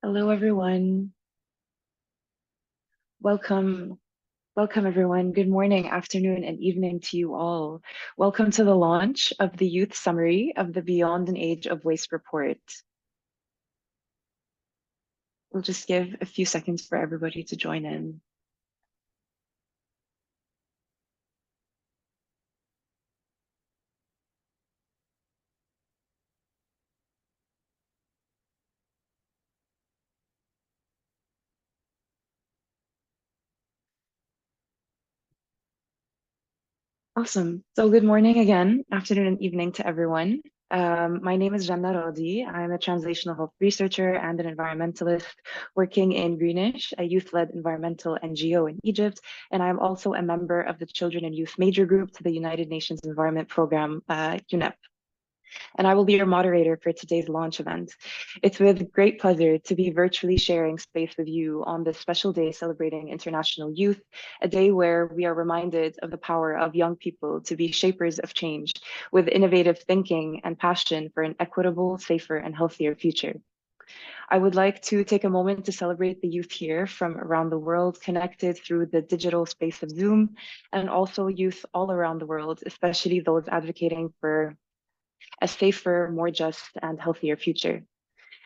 Hello, everyone. Welcome. Welcome, everyone. Good morning, afternoon, and evening to you all. Welcome to the launch of the Youth Summary of the Beyond an Age of Waste report. We'll just give a few seconds for everybody to join in. Awesome. So good morning again, afternoon and evening to everyone. My name is Janna Rodi. I'm a translational health researcher and an environmentalist working in Greenish, a youth-led environmental NGO in Egypt. And I'm also a member of the Children and Youth Major Group to the United Nations Environment Program, UNEP. And I will be your moderator for today's launch event. It's with great pleasure to be virtually sharing space with you on this special day celebrating International Youth, a day where we are reminded of the power of young people to be shapers of change with innovative thinking and passion for an equitable, safer, and healthier future. I would like to take a moment to celebrate the youth here from around the world connected through the digital space of Zoom, and also youth all around the world, especially those advocating for a safer, more just, and healthier future.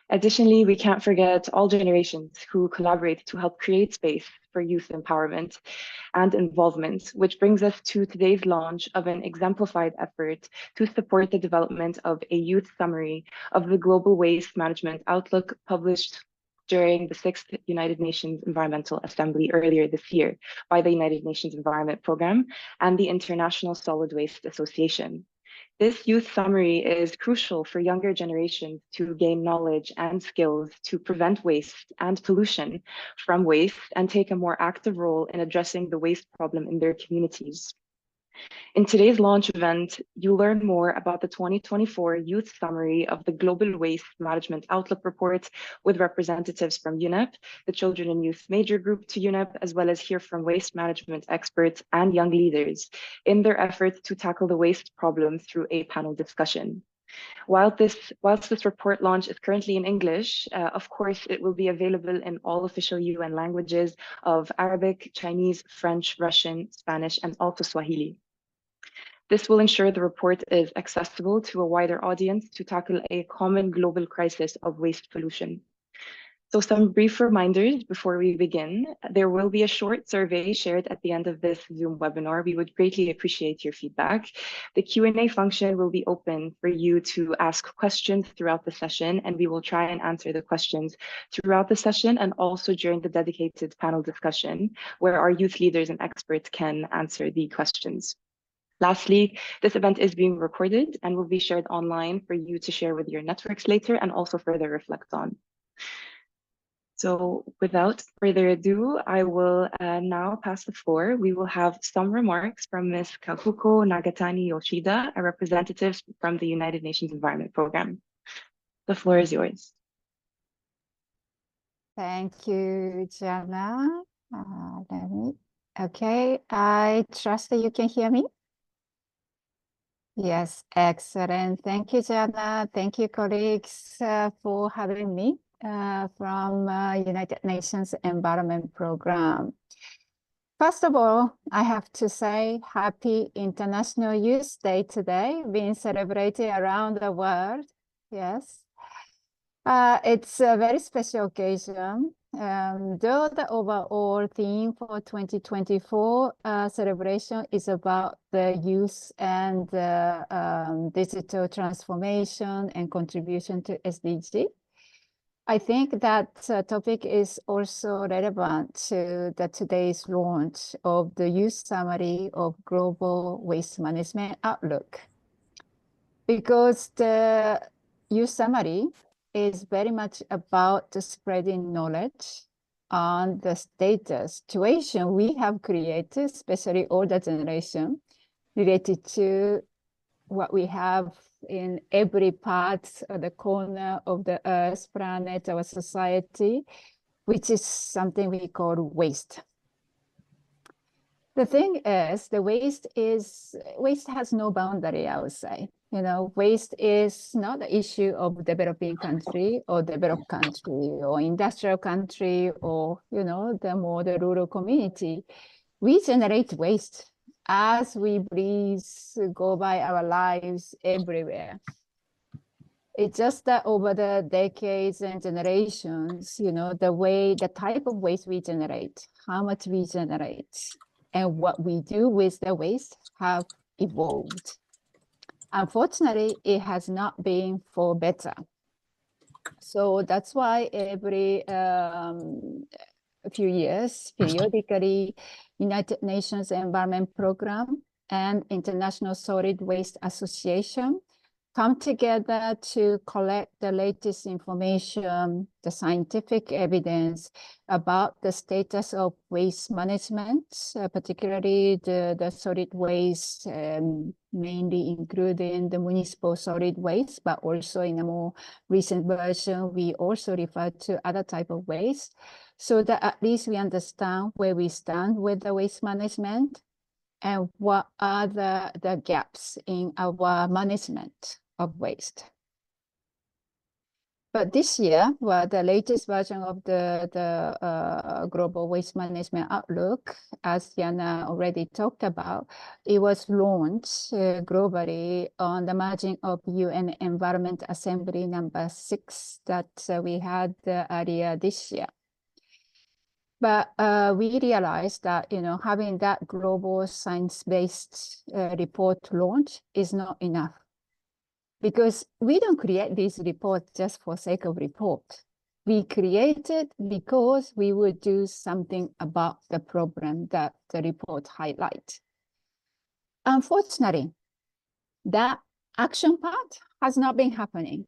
Additionally, we can't forget all generations who collaborate to help create space for youth empowerment and involvement, which brings us to today's launch of an exemplified effort to support the development of a youth summary of the Global Waste Management Outlook published during the 6th United Nations Environmental Assembly earlier this year by the United Nations Environment Program and the International Solid Waste Association. This youth summary is crucial for younger generations to gain knowledge and skills to prevent waste and pollution from waste and take a more active role in addressing the waste problem in their communities. In today's launch event, you'll learn more about the 2024 Youth Summary of the Global Waste Management Outlook Report with representatives from UNEP, the Children and Youth Major Group to UNEP, as well as hear from waste management experts and young leaders in their efforts to tackle the waste problem through a panel discussion. Whilst this report launch is currently in English, of course, it will be available in all official UN languages of Arabic, Chinese, French, Russian, Spanish, and also Swahili. This will ensure the report is accessible to a wider audience to tackle a common global crisis of waste pollution. So some brief reminders before we begin. There will be a short survey shared at the end of this Zoom webinar. We would greatly appreciate your feedback. The Q&A function will be open for you to ask questions throughout the session, and we will try and answer the questions throughout the session and also during the dedicated panel discussion, where our youth leaders and experts can answer the questions. Lastly, this event is being recorded and will be shared online for you to share with your networks later and also further reflect on. So without further ado, I will now pass the floor. We will have some remarks from Ms. Kakuko Nagatani Yoshida, a representative from the United Nations Environment Program. The floor is yours. Thank you, Jana. Okay, I trust that you can hear me. Yes, excellent. Thank you, Jana. Thank you, colleagues, for having me from United Nations Environment Program. First of all, I have to say Happy International Youth Day today, being celebrated around the world. Yes. It's a very special occasion. Though the overall theme for 2024 celebration is about the youth and digital transformation and contribution to SDG, I think that topic is also relevant to today's launch of the Youth Summary of Global Waste Management Outlook. Because the Youth Summary is very much about the spreading knowledge on the status situation we have created, especially older generation, related to what we have in every part of the corner of the Earth, planet, our society, which is something we call waste. The thing is, the waste has no boundary, I would say. waste is not the issue of developing country or developed country or industrial country or, the rural community. We generate waste as we breathe, go by our lives everywhere. It's just that over the decades and generations, the type of waste we generate, how much we generate, and what we do with the waste have evolved. Unfortunately, it has not been for better. So that's why every few years, periodically, United Nations Environment Program and International Solid Waste Association come together to collect the latest information, the scientific evidence about the status of waste management, particularly the solid waste, mainly including the municipal solid waste, but also in a more recent version, we also refer to other type of waste, so that at least we understand where we stand with the waste management and what are the gaps in our management of waste. But this year, well, the latest version of the Global Waste Management Outlook, as Yana already talked about, it was launched globally on the margin of UN Environment Assembly number 6 that we had earlier this year. But we realized that, having that global science-based report launch is not enough. Because we don't create these reports just for sake of report. We create it because we would do something about the problem that the report highlights. Unfortunately, that action part has not been happening.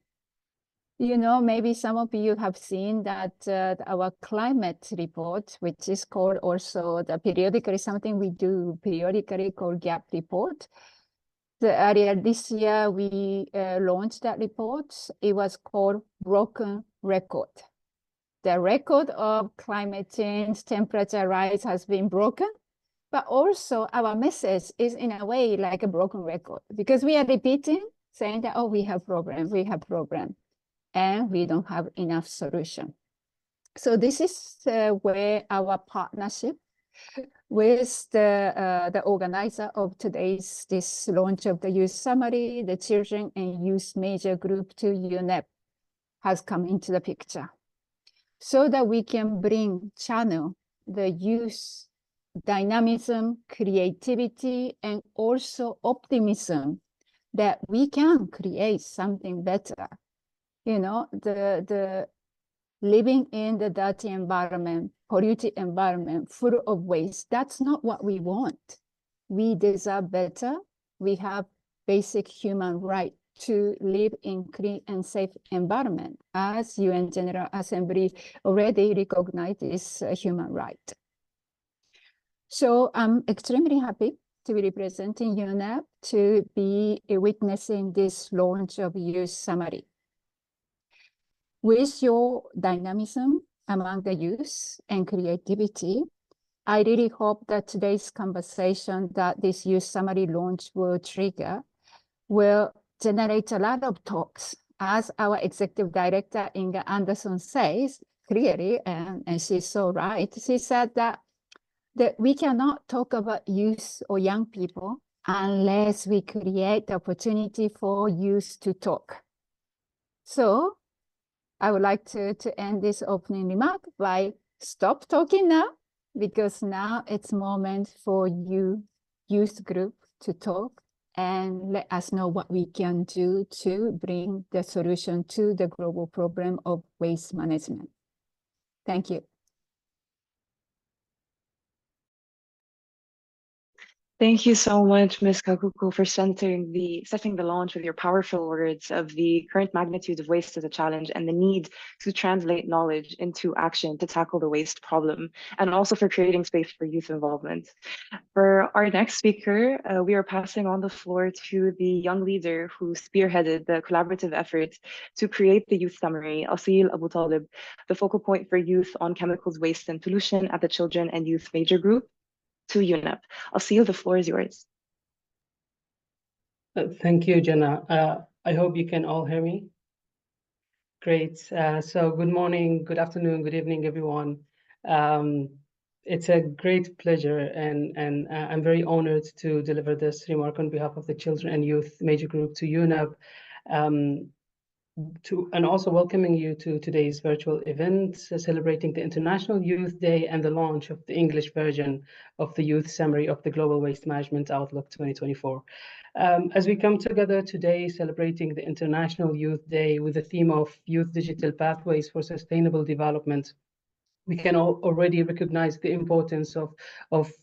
Maybe some of you have seen that our climate report, which is called also periodically, something we do periodically called GAP report. Earlier this year, we launched that report. It was called Broken Record. The record of climate change, temperature rise has been broken, but also our message is in a way like a broken record because we are repeating, saying that, oh, we have problem, and we don't have enough solution. So this is where our partnership with the organizer of this launch of the youth summary, the Children and Youth Major Group to UNEP has come into the picture. So that we can channel the youth dynamism, creativity, and also optimism that we can create something better. The living in the dirty environment, polluted environment, full of waste, that's not what we want. We deserve better. We have basic human right to live in clean and safe environment, as UN General Assembly already recognized is a human right. So I'm extremely happy to be representing UNEP to be witnessing this launch of Youth Summary. With your dynamism among the youth and creativity, I really hope that today's conversation that this Youth Summary launch will trigger will generate a lot of talks. As our Executive Director, Inga Anderson, says clearly, and she's so right, she said that we cannot talk about youth or young people unless we create the opportunity for youth to talk. So I would like to end this opening remark by stop talking now, because now it's moment for you, youth group, to talk and let us know what we can do to bring the solution to the global problem of waste management. Thank you. Thank you so much, Ms. Kakuko, for setting the launch with your powerful words of the current magnitude of waste as a challenge and the need to translate knowledge into action to tackle the waste problem, and also for creating space for youth involvement. For our next speaker, we are passing on the floor to the young leader who spearheaded the collaborative effort to create the youth summary, Asil Abu Talib, the focal point for youth on chemicals, waste, and pollution at the Children and Youth Major Group to UNEP. Asil, the floor is yours. Thank you, Jenna. I hope you can all hear me. Great. So good morning, good afternoon, good evening, everyone. Um, it's a great pleasure, and I'm very honored to deliver this remark on behalf of the Children and Youth Major Group to UNEP. And also welcoming you to today's virtual event celebrating the International Youth Day and the launch of the English version of the Youth Summary of the Global Waste Management Outlook 2024. As we come together today celebrating the International Youth Day with the theme of Youth Digital Pathways for Sustainable Development, we can already recognize the importance of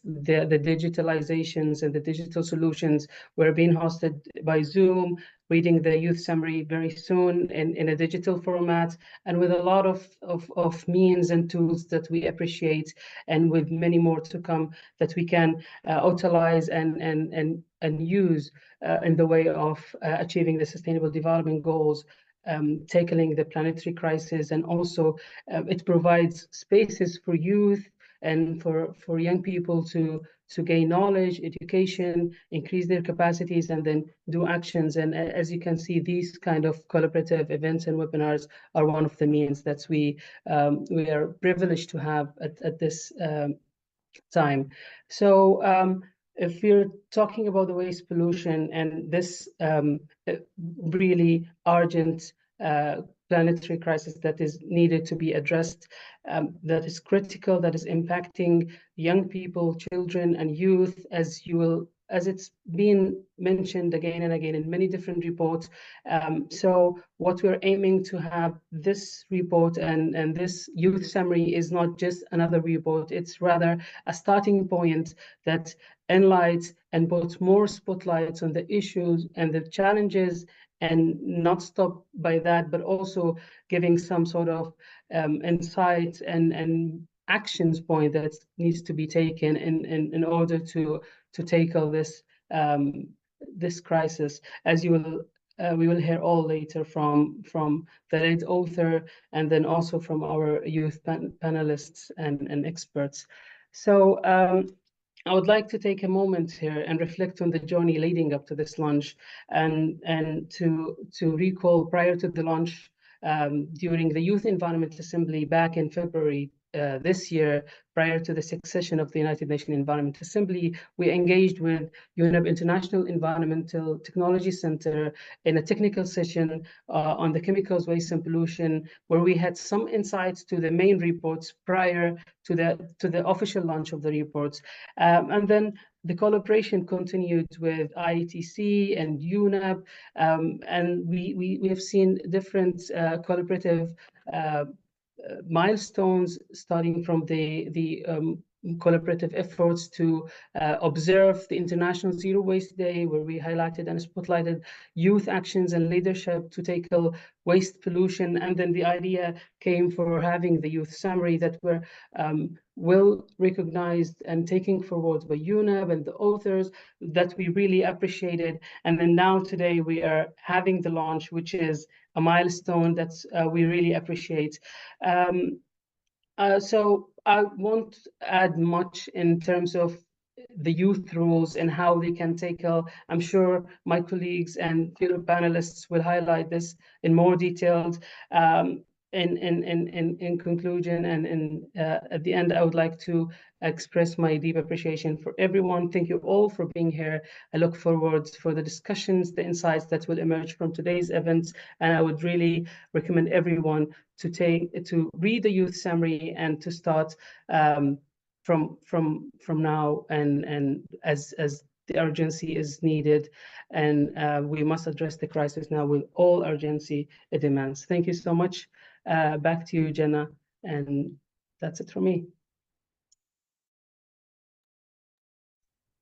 the digitalizations and the digital solutions. We're being hosted by Zoom, reading the youth summary very soon in a digital format, and with a lot of means and tools that we appreciate, and with many more to come that we can utilize and use in the way of achieving the Sustainable Development Goals, tackling the planetary crisis, and also it provides spaces for youth and for young people to gain knowledge, education, increase their capacities, and then do actions. And as you can see, these kind of collaborative events and webinars are one of the means that we are privileged to have at this time. So if we're talking about the waste pollution and this really urgent planetary crisis that is needed to be addressed, that is critical, that is impacting young people, children, and youth, as it's been mentioned again and again in many different reports. So what we're aiming to have this report and this youth summary is not just another report, it's rather a starting point that enlightens and puts more spotlights on the issues and the challenges, and not stop by that, but also giving some sort of insights and actions point that needs to be taken in order to tackle this this crisis. As you will we will hear all later from the lead author, and then also from our youth panelists and experts. So I would like to take a moment here and reflect on the journey leading up to this launch, and to recall prior to the launch, during the Youth Environment Assembly back in February this year, prior to the succession of the United Nations Environment Assembly, we engaged with UNEP International Environmental Technology Center in a technical session on the chemicals, waste, and pollution, where we had some insights to the main reports prior to the official launch of the reports. And then the collaboration continued with IETC and UNEP, and we have seen different collaborative milestones, starting from the collaborative efforts to observe the International Zero Waste Day, where we highlighted and spotlighted youth actions and leadership to tackle waste pollution. And then the idea came for having the youth summary that were well recognized and taken forward by UNEP and the authors that we really appreciated. And then now today we are having the launch, which is a milestone that we really appreciate. So I won't add much in terms of the youth rules and how they can tackle. I'm sure my colleagues and fellow panelists will highlight this in more details. In conclusion, and at the end, I would like to express my deep appreciation for everyone. Thank you all for being here. I look forward for the discussions, the insights that will emerge from today's events, and I would really recommend everyone to read the youth summary and to start from now, and as the urgency is needed, and we must address the crisis now with all urgency it demands. Thank you so much. Back to you, Jenna, and that's it from me.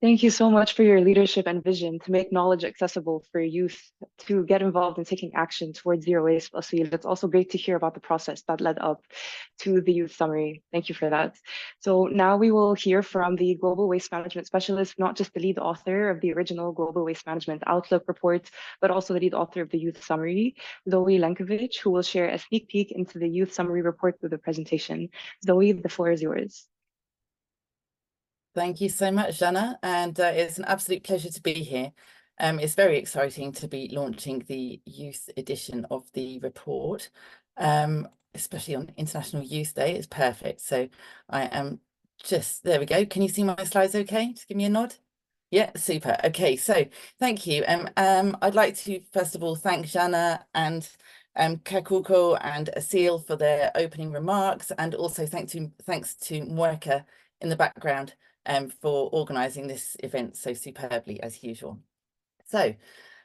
Thank you so much for your leadership and vision to make knowledge accessible for youth to get involved in taking action towards zero waste. It's also great to hear about the process that led up to the youth summary. Thank you for that. So now we will hear from the Global Waste Management Specialist, not just the lead author of the original Global Waste Management Outlook report, but also the lead author of the youth summary, Zoe Lenkovich, who will share a sneak peek into the youth summary report through the presentation. Zoe, the floor is yours. Thank you so much, Jana, and it's an absolute pleasure to be here. It's very exciting to be launching the youth edition of the report, especially on International Youth Day. It's perfect. So I am there we go. Can you see my slides okay? Just give me a nod. Yeah, super. Okay, so thank you. I'd like to first of all thank Jana and Kakuko and Asil for their opening remarks, and also thanks to Moeka in the background for organising this event so superbly as usual. So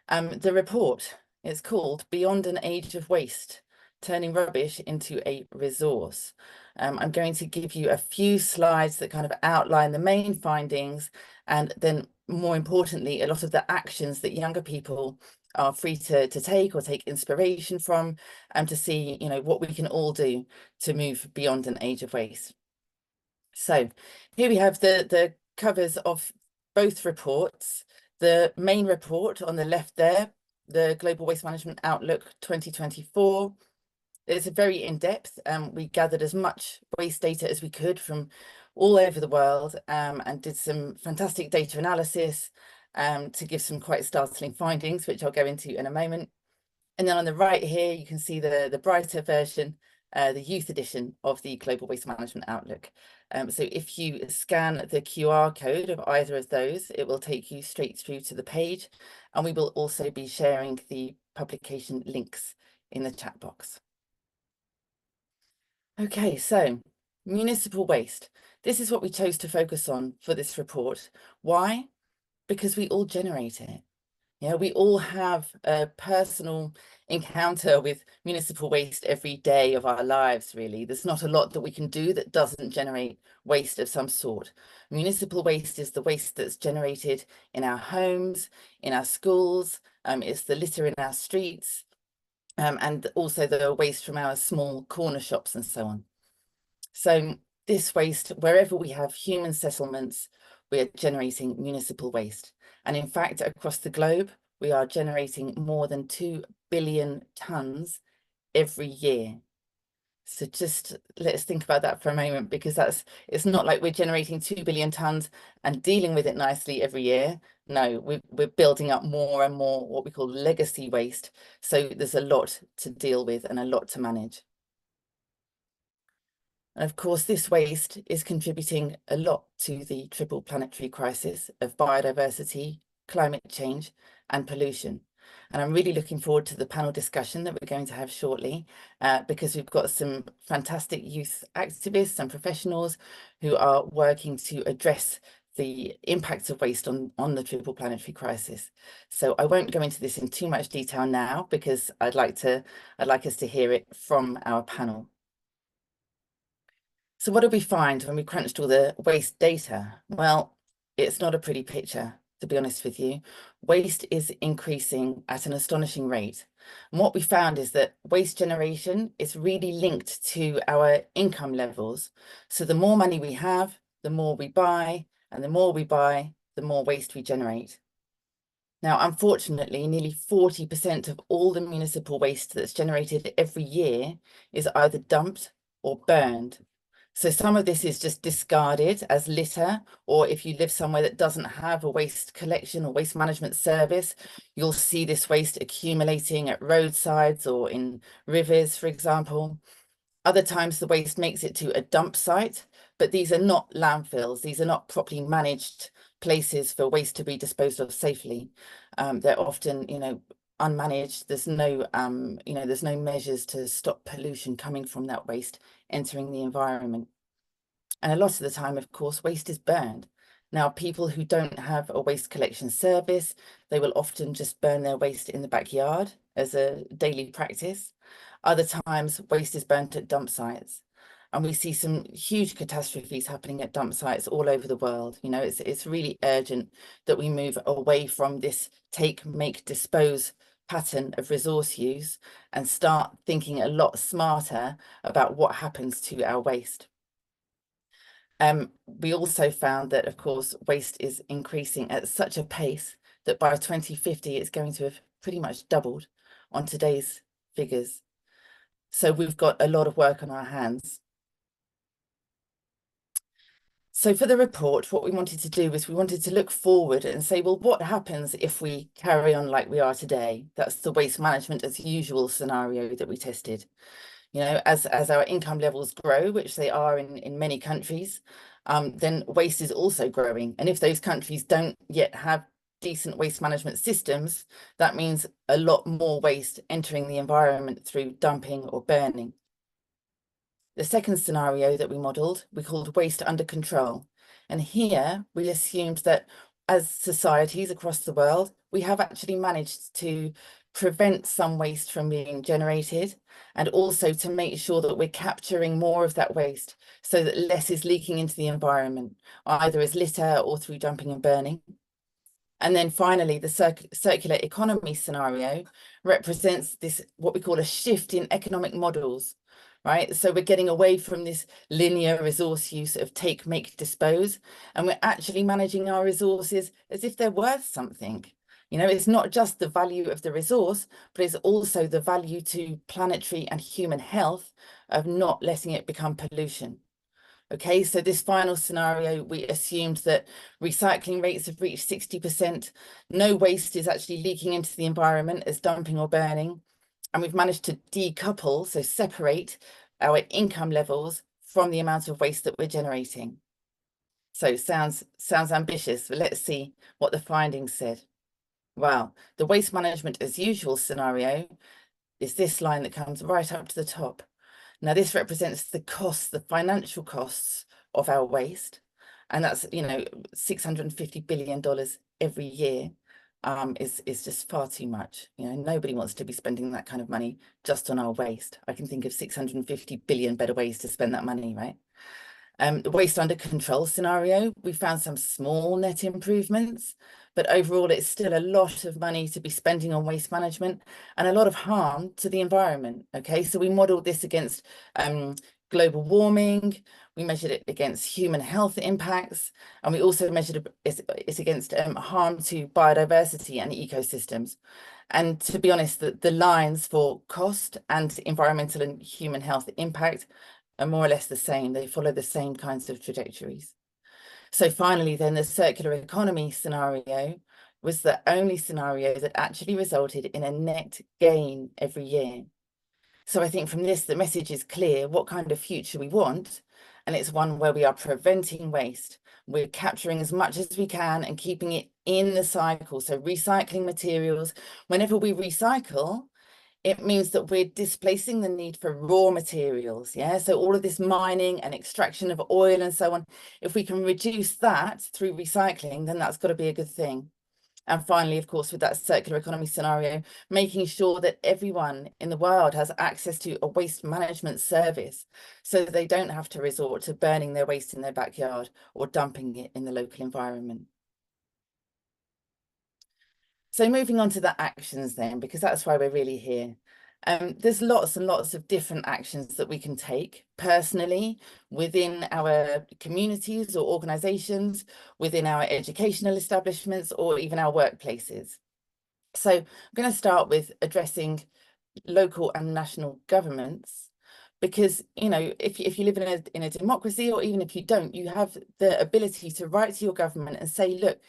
the report is called Beyond an Age of Waste, Turning Rubbish into a Resource. I'm going to give you a few slides that kind of outline the main findings, and then more importantly, a lot of the actions that younger people are free to take or take inspiration from, and to see, you know, what we can all do to move beyond an age of waste. So here we have the covers of both reports. The main report on the left there, the Global Waste Management Outlook 2024. It's a very in-depth. We gathered as much waste data as we could from all over the world, and did some fantastic data analysis to give some quite startling findings, which I'll go into in a moment. And then on the right here, you can see the brighter version, the youth edition of the Global Waste Management Outlook. So if you scan the QR code of either of those, it will take you straight through to the page. And we will also be sharing the publication links in the chat box. Okay, so municipal waste. This is what we chose to focus on for this report. Why? Because we all generate it. Yeah, we all have a personal encounter with municipal waste every day of our lives, really. There's not a lot that we can do that doesn't generate waste of some sort. Municipal waste is the waste that's generated in our homes, in our schools, it's the litter in our streets, and also the waste from our small corner shops and so on. So this waste, wherever we have human settlements, we are generating municipal waste. And in fact, across the globe, we are generating more than 2 billion tonnes every year. So just let's think about that for a moment, because it's not like we're generating 2 billion tonnes and dealing with it nicely every year. No, we're building up more and more what we call legacy waste. So there's a lot to deal with and a lot to manage. And of course, this waste is contributing a lot to the triple planetary crisis of biodiversity, climate change, and pollution. And I'm really looking forward to the panel discussion that we're going to have shortly, because we've got some fantastic youth activists and professionals who are working to address the impacts of waste on the triple planetary crisis. So I won't go into this in too much detail now, because I'd like us to hear it from our panel. So what did we find when we crunched all the waste data? Well, it's not a pretty picture, to be honest with you. Waste is increasing at an astonishing rate. And what we found is that waste generation is really linked to our income levels. So the more money we have, the more we buy, and the more we buy, the more waste we generate. Now, unfortunately, nearly 40% of all the municipal waste that's generated every year is either dumped or burned. So some of this is just discarded as litter, or if you live somewhere that doesn't have a waste collection or waste management service, you'll see this waste accumulating at roadsides or in rivers, for example. Other times the waste makes it to a dump site, but these are not landfills. These are not properly managed places for waste to be disposed of safely. They're often, unmanaged. There's no, there's no measures to stop pollution coming from that waste entering the environment. And a lot of the time, of course, waste is burned. Now, people who don't have a waste collection service, they will often just burn their waste in the backyard as a daily practice. Other times, waste is burnt at dump sites. And we see some huge catastrophes happening at dump sites all over the world. You know, it's really urgent that we move away from this take, make, dispose pattern of resource use and start thinking a lot smarter about what happens to our waste. We also found that, of course, waste is increasing at such a pace that by 2050, it's going to have pretty much doubled on today's figures. So we've got a lot of work on our hands. So for the report, what we wanted to do is we wanted to look forward and say, well, what happens if we carry on like we are today? That's the waste management as usual scenario that we tested. You know, as our income levels grow, which they are in many countries, then waste is also growing. And if those countries don't yet have decent waste management systems, that means a lot more waste entering the environment through dumping or burning. The second scenario that we modelled, we called waste under control. And here we assumed that as societies across the world, we have actually managed to prevent some waste from being generated, and also to make sure that we're capturing more of that waste so that less is leaking into the environment, either as litter or through dumping and burning. And then finally, the circular economy scenario represents this, what we call a shift in economic models, right? So we're getting away from this linear resource use of take, make, dispose, and we're actually managing our resources as if they're worth something. You know, it's not just the value of the resource, but it's also the value to planetary and human health of not letting it become pollution. Okay, so this final scenario, we assumed that recycling rates have reached 60%. No waste is actually leaking into the environment as dumping or burning. And we've managed to decouple, so separate our income levels from the amount of waste that we're generating. So sounds ambitious, but let's see what the findings said. Wow, the waste management as usual scenario is this line that comes right up to the top. Now, this represents the costs, the financial costs of our waste. And that's, you know, $650 billion every year is just far too much. You know, nobody wants to be spending that kind of money just on our waste. I can think of 650 billion better ways to spend that money, right? The waste under control scenario, we found some small net improvements, but overall it's still a lot of money to be spending on waste management and a lot of harm to the environment. Okay, so we modeled this against global warming, we measured it against human health impacts, and we also measured it against harm to biodiversity and ecosystems. And to be honest, the lines for cost and environmental and human health impact are more or less the same. They follow the same kinds of trajectories. So finally, then the circular economy scenario was the only scenario that actually resulted in a net gain every year. So I think from this, the message is clear what kind of future we want. And it's one where we are preventing waste. We're capturing as much as we can and keeping it in the cycle. So recycling materials, whenever we recycle, it means that we're displacing the need for raw materials. Yeah, so all of this mining and extraction of oil and so on, if we can reduce that through recycling, then that's got to be a good thing. And finally, of course, with that circular economy scenario, making sure that everyone in the world has access to a waste management service so that they don't have to resort to burning their waste in their backyard or dumping it in the local environment. So moving on to the actions then, because that's why we're really here. There's lots and lots of different actions that we can take personally within our communities or organisations, within our educational establishments, or even our workplaces. So I'm going to start with addressing local and national governments, because, you know, if you live in a democracy, or even if you don't, you have the ability to write to your government and say, look,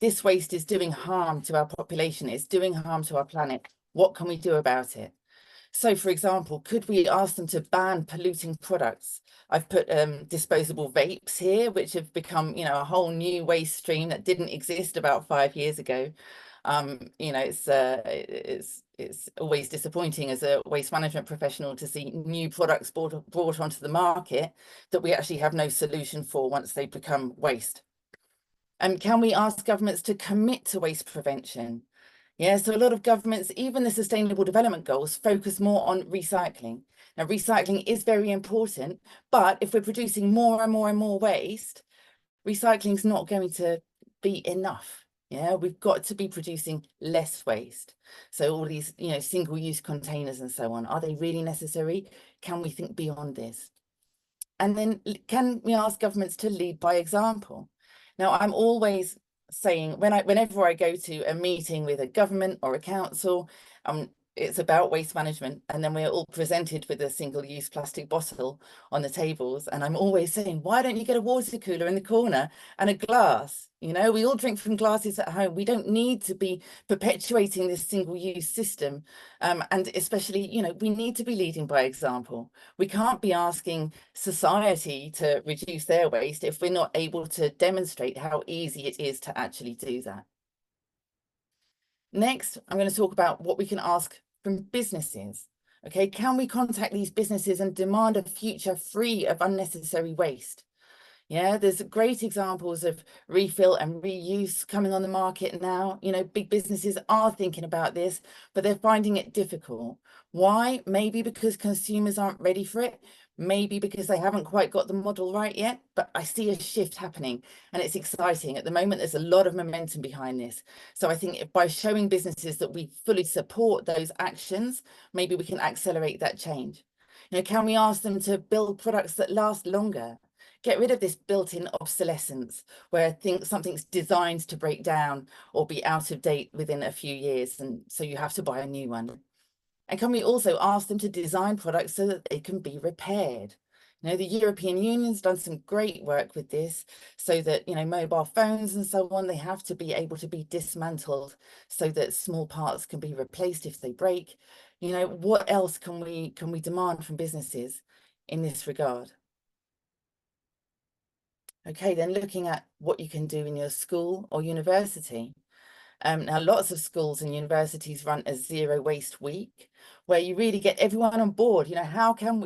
this waste is doing harm to our population, it's doing harm to our planet. What can we do about it? So, for example, could we ask them to ban polluting products? I've put disposable vapes here, which have become, you know, a whole new waste stream that didn't exist about 5 years ago. You know, it's always disappointing as a waste management professional to see new products brought onto the market that we actually have no solution for once they become waste. And can we ask governments to commit to waste prevention? Yeah, so a lot of governments, even the Sustainable Development Goals, focus more on recycling. Now, recycling is very important, but if we're producing more and more and more waste, recycling is not going to be enough. Yeah, we've got to be producing less waste. So all these, you know, single-use containers and so on, are they really necessary? Can we think beyond this? And then can we ask governments to lead by example? Now, I'm always saying whenever I go to a meeting with a government or a council, it's about waste management. And then we're all presented with a single-use plastic bottle on the tables. And I'm always saying, why don't you get a water cooler in the corner and a glass? You know, we all drink from glasses at home. We don't need to be perpetuating this single-use system. And especially, you know, we need to be leading by example. We can't be asking society to reduce their waste if we're not able to demonstrate how easy it is to actually do that. Next, I'm going to talk about what we can ask from businesses. Okay, can we contact these businesses and demand a future free of unnecessary waste? Yeah, there's great examples of refill and reuse coming on the market now. You know, big businesses are thinking about this, but they're finding it difficult. Why? Maybe because consumers aren't ready for it. Maybe because they haven't quite got the model right yet, but I see a shift happening and it's exciting. At the moment, there's a lot of momentum behind this. So I think by showing businesses that we fully support those actions, maybe we can accelerate that change. You know, can we ask them to build products that last longer? Get rid of this built-in obsolescence where something's designed to break down or be out of date within a few years, and so you have to buy a new one. And can we also ask them to design products so that they can be repaired? You know, the European Union's done some great work with this so that, you know, mobile phones and so on, they have to be able to be dismantled so that small parts can be replaced if they break. You know, what else can we demand from businesses in this regard? Okay, then looking at what you can do in your school or university. Now, lots of schools and universities run a zero waste week where you really get everyone on board. You know,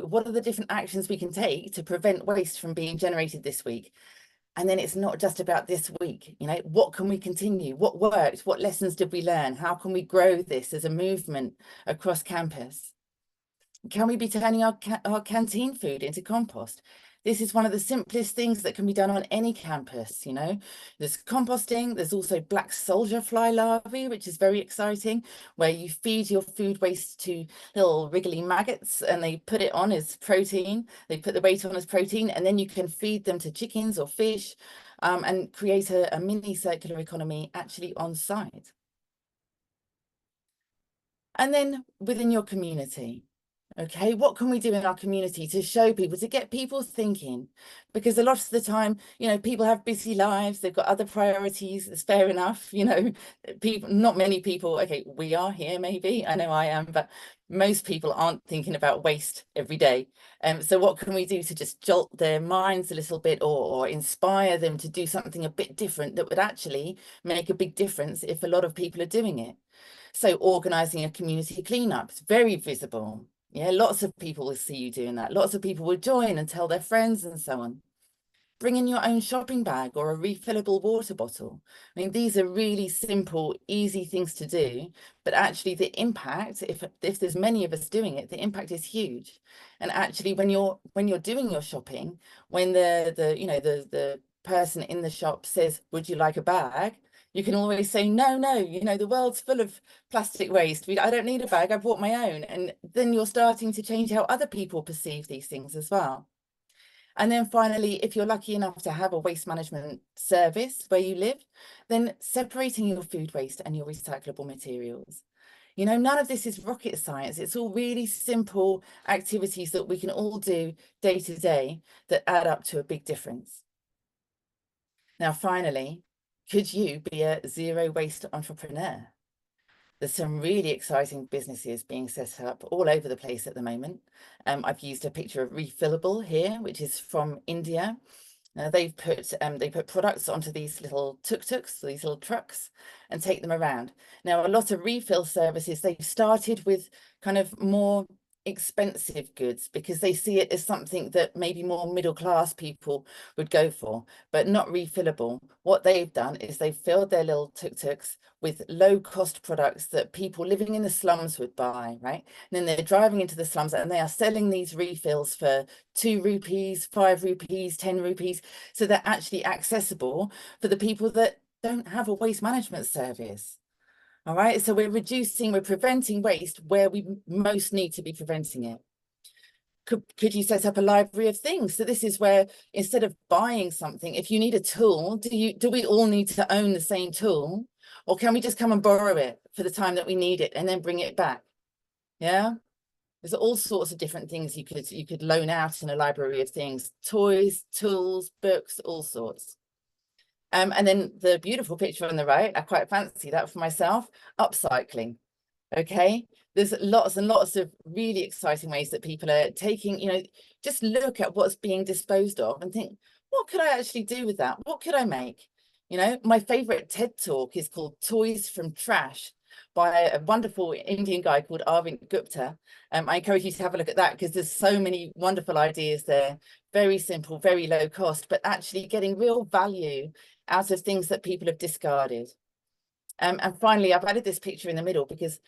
what are the different actions we can take to prevent waste from being generated this week? And then it's not just about this week, you know, what can we continue? What worked? What lessons did we learn? How can we grow this as a movement across campus? Can we be turning our canteen food into compost? This is one of the simplest things that can be done on any campus, you know. There's composting, there's also black soldier fly larvae, which is very exciting, where you feed your food waste to little wriggly maggots and they put it on as protein. They put the weight on as protein, and then you can feed them to chickens or fish and create a mini circular economy actually on site. And then within your community. Okay, what can we do in our community to show people, to get people thinking? Because a lot of the time, you know, people have busy lives, they've got other priorities, it's fair enough, you know, not many people, okay, we are here maybe, I know I am, but most people aren't thinking about waste every day. So what can we do to just jolt their minds a little bit or inspire them to do something a bit different that would actually make a big difference if a lot of people are doing it? So organising a community cleanup is very visible. Yeah, lots of people will see you doing that. Lots of people will join and tell their friends and so on. Bring in your own shopping bag or a refillable water bottle. I mean, these are really simple, easy things to do, but actually the impact, if there's many of us doing it, the impact is huge. And actually when you're doing your shopping, when the person in the shop says, would you like a bag? You can always say, no, you know, the world's full of plastic waste. I don't need a bag, I bought my own. And then you're starting to change how other people perceive these things as well. And then finally, if you're lucky enough to have a waste management service where you live, then separating your food waste and your recyclable materials. You know, none of this is rocket science. It's all really simple activities that we can all do day to day that add up to a big difference. Now, finally, could you be a zero waste entrepreneur? There's some really exciting businesses being set up all over the place at the moment. I've used a picture of Refillable here, which is from India. Now they put products onto these little tuk-tuks, these little trucks, and take them around. Now, a lot of refill services, they've started with kind of more expensive goods because they see it as something that maybe more middle-class people would go for, but not refillable. What they've done is they've filled their little tuk-tuks with low-cost products that people living in the slums would buy, right? And then they're driving into the slums and they are selling these refills for 2 rupees, 5 rupees, 10 rupees. So they're actually accessible for the people that don't have a waste management service. All right, so we're preventing waste where we most need to be preventing it. Could you set up a library of things? So this is where instead of buying something, if you need a tool, do we all need to own the same tool? Or can we just come and borrow it for the time that we need it and then bring it back? Yeah. There's all sorts of different things you could loan out in a library of things, toys, tools, books, all sorts. And then the beautiful picture on the right, I quite fancy that for myself, upcycling. Okay, there's lots and lots of really exciting ways that people are taking, just look at what's being disposed of and think, what could I actually do with that? What could I make? My favorite TED talk is called Toys from Trash by a wonderful Indian guy called Arvind Gupta. I encourage you to have a look at that because there's so many wonderful ideas there, very simple, very low cost, but actually getting real value out of things that people have discarded. And finally, I've added this picture in the middle because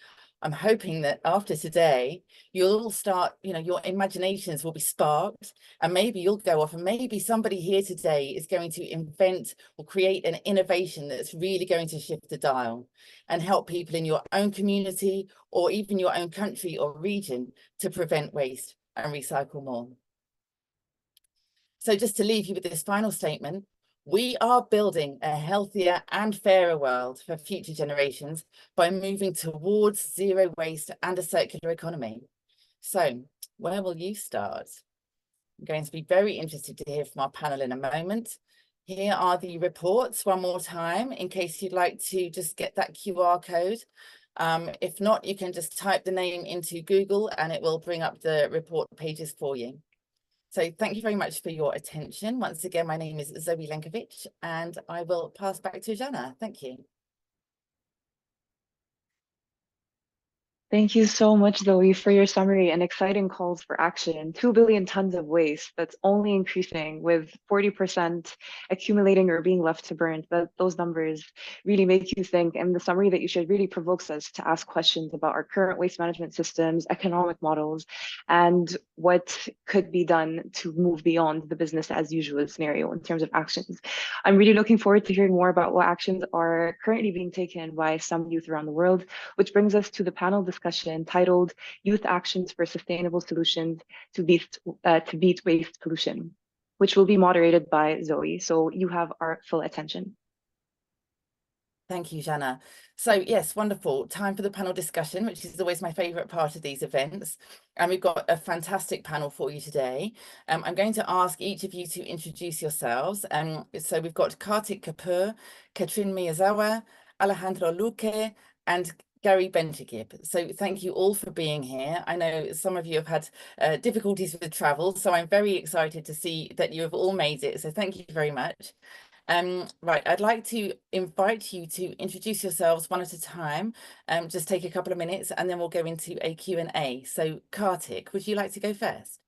I'm hoping that after today, you'll all start, your imaginations will be sparked, and maybe you'll go off and maybe somebody here today is going to invent or create an innovation that's really going to shift the dial and help people in your own community or even your own country or region to prevent waste and recycle more. So just to leave you with this final statement, we are building a healthier and fairer world for future generations by moving towards zero waste and a circular economy. So where will you start? I'm going to be very interested to hear from our panel in a moment. Here are the reports one more time, in case you'd like to just get that QR code. If not, you can just type the name into Google and it will bring up the report pages for you. So thank you very much for your attention. Once again, my name is Zoe Lenkovic, and I will pass back to Jana. Thank you. Thank you so much, Zoe, for your summary and exciting calls for action. 2 billion tons of waste that's only increasing, with 40% accumulating or being left to burn. Those numbers really make you think, and the summary that you shared really provokes us to ask questions about our current waste management systems, economic models, and what could be done to move beyond the business as usual scenario in terms of actions. I'm really looking forward to hearing more about what actions are currently being taken by some youth around the world, which brings us to the panel discussion titled Youth Actions for Sustainable Solutions to Beat Waste Pollution, which will be moderated by Zoe. So you have our full attention. Thank you, Jana. So yes, wonderful. Time for the panel discussion, which is always my favorite part of these events. And we've got a fantastic panel for you today. I'm going to ask each of you to introduce yourselves. So we've got Kartik Kapoor, Katrin Miyazawa, Alejandro Luque, and Gary Benchigib. So thank you all for being here. I know some of you have had difficulties with travel, so I'm very excited to see that you have all made it. So thank you very much. Right, I'd like to invite you to introduce yourselves one at a time. Just take a couple of minutes and then we'll go into a Q&A. So Kartik, would you like to go first?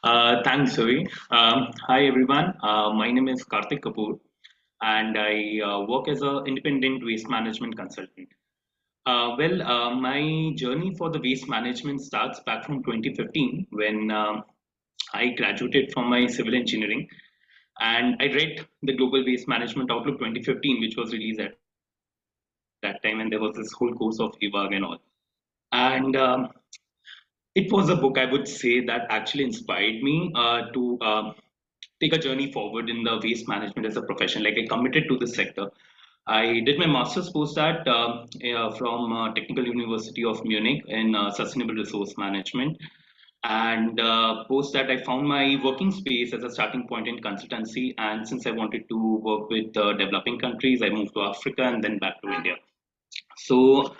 Thanks, Zoe. Hi, everyone. My name is Kartik Kapoor, and I work as an independent waste management consultant. My journey for the waste management starts back from 2015 when I graduated from my civil engineering, and I read the Global Waste Management Outlook 2015, which was released at that time, and there was this whole course of EVAG and all. And it was a book, I would say, that actually inspired me to take a journey forward in the waste management as a profession. Like, I committed to this sector. I did my master's post that from Technical University of Munich in sustainable resource management. And post that, I found my working space as a starting point in consultancy. And since I wanted to work with developing countries, I moved to Africa and then back to India. So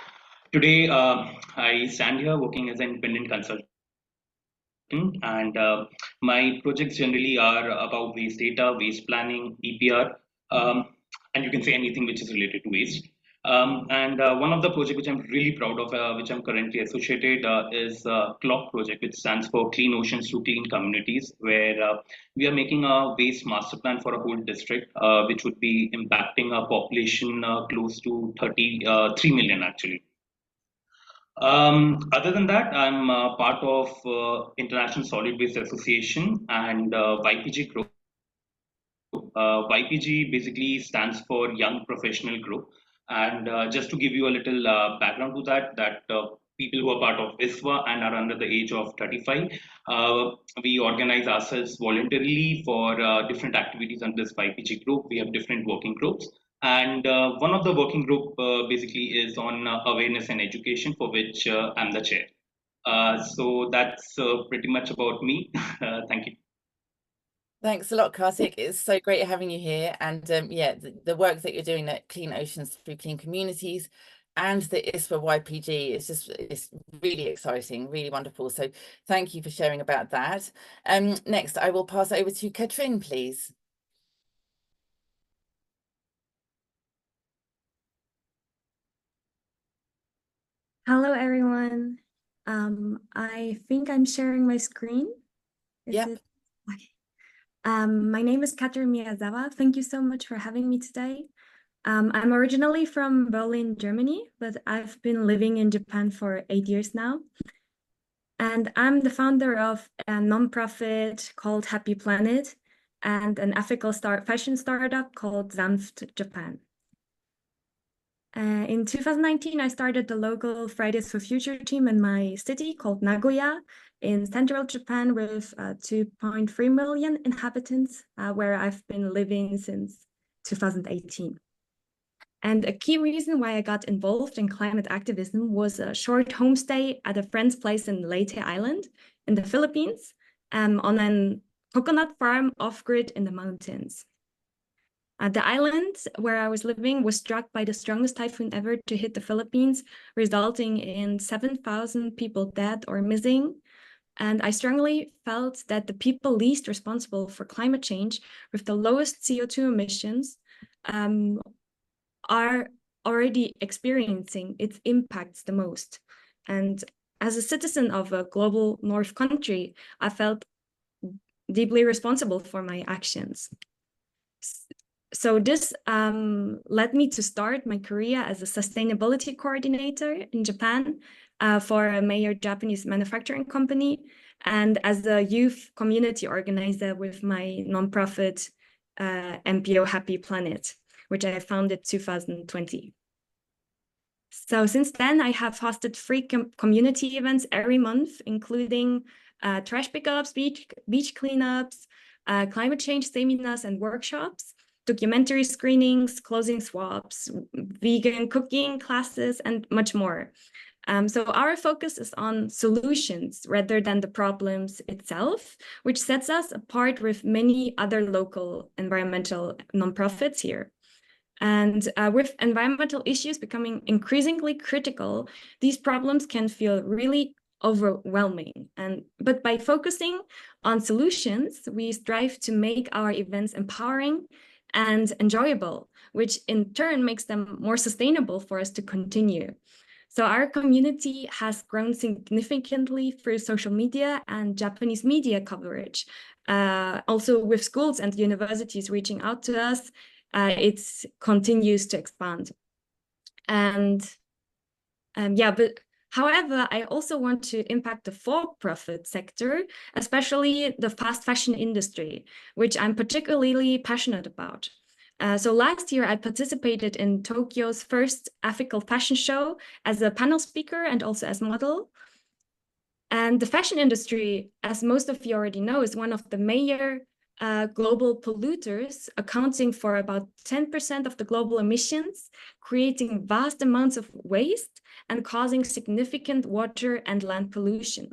today, I stand here working as an independent consultant, and my projects generally are about waste data, waste planning, EPR, and you can say anything which is related to waste. And one of the projects which I'm really proud of, which I'm currently associated, is CLOC project, which stands for Clean Oceans to Clean Communities, where we are making a waste master plan for a whole district, which would be impacting a population close to 33 million actually. Other than that, I'm part of International Solid Waste Association and YPG Group. YPG basically stands for Young Professional Group. And just to give you a little background to that people who are part of ISWA and are under the age of 35, we organize ourselves voluntarily for different activities under this YPG group. We have different working groups. And one of the working group basically is on awareness and education, for which I'm the chair. So that's pretty much about me. Thank you. Thanks a lot, Karthik. It's so great having you here. And yeah, the work that you're doing at Clean Oceans Through Clean Communities and the ISPA YPG it's really exciting, really wonderful. So thank you for sharing about that. Next, I will pass over to Katrin, please. Hello, everyone. I think I'm sharing my screen. Yep. Okay. My name is Katrin Miyazawa. Thank you so much for having me today. I'm originally from Berlin, Germany, but I've been living in Japan for 8 years now. And I'm the founder of a nonprofit called Happy Planet and an ethical fashion startup called Sanft Japan. In 2019, I started the local Fridays for Future team in my city called Nagoya in central Japan with 2.3 million inhabitants, where I've been living since 2018. And a key reason why I got involved in climate activism was a short homestay at a friend's place in Leyte Island in the Philippines, on a coconut farm off-grid in the mountains. The island where I was living was struck by the strongest typhoon ever to hit the Philippines, resulting in 7,000 people dead or missing. And I strongly felt that the people least responsible for climate change with the lowest CO2 emissions are already experiencing its impacts the most. And as a citizen of a global North country, I felt deeply responsible for my actions. So this led me to start my career as a sustainability coordinator in Japan for a major Japanese manufacturing company, and as a youth community organizer with my nonprofit NPO Happy Planet, which I founded 2020. So since then, I have hosted free community events every month, including trash pickups, beach cleanups, climate change seminars and workshops, documentary screenings, clothing swaps, vegan cooking classes, and much more. So our focus is on solutions rather than the problems itself, which sets us apart with many other local environmental nonprofits here. And with environmental issues becoming increasingly critical, these problems can feel really overwhelming. But by focusing on solutions, we strive to make our events empowering and enjoyable, which in turn makes them more sustainable for us to continue. So our community has grown significantly through social media and Japanese media coverage. Also with schools and universities reaching out to us, it continues to expand. And yeah, but however, I also want to impact the for-profit sector, especially the fast fashion industry, which I'm particularly passionate about. So last year, I participated in Tokyo's first ethical fashion show as a panel speaker and also as model. And the fashion industry, as most of you already know, is one of the major global polluters, accounting for about 10% of the global emissions, creating vast amounts of waste and causing significant water and land pollution.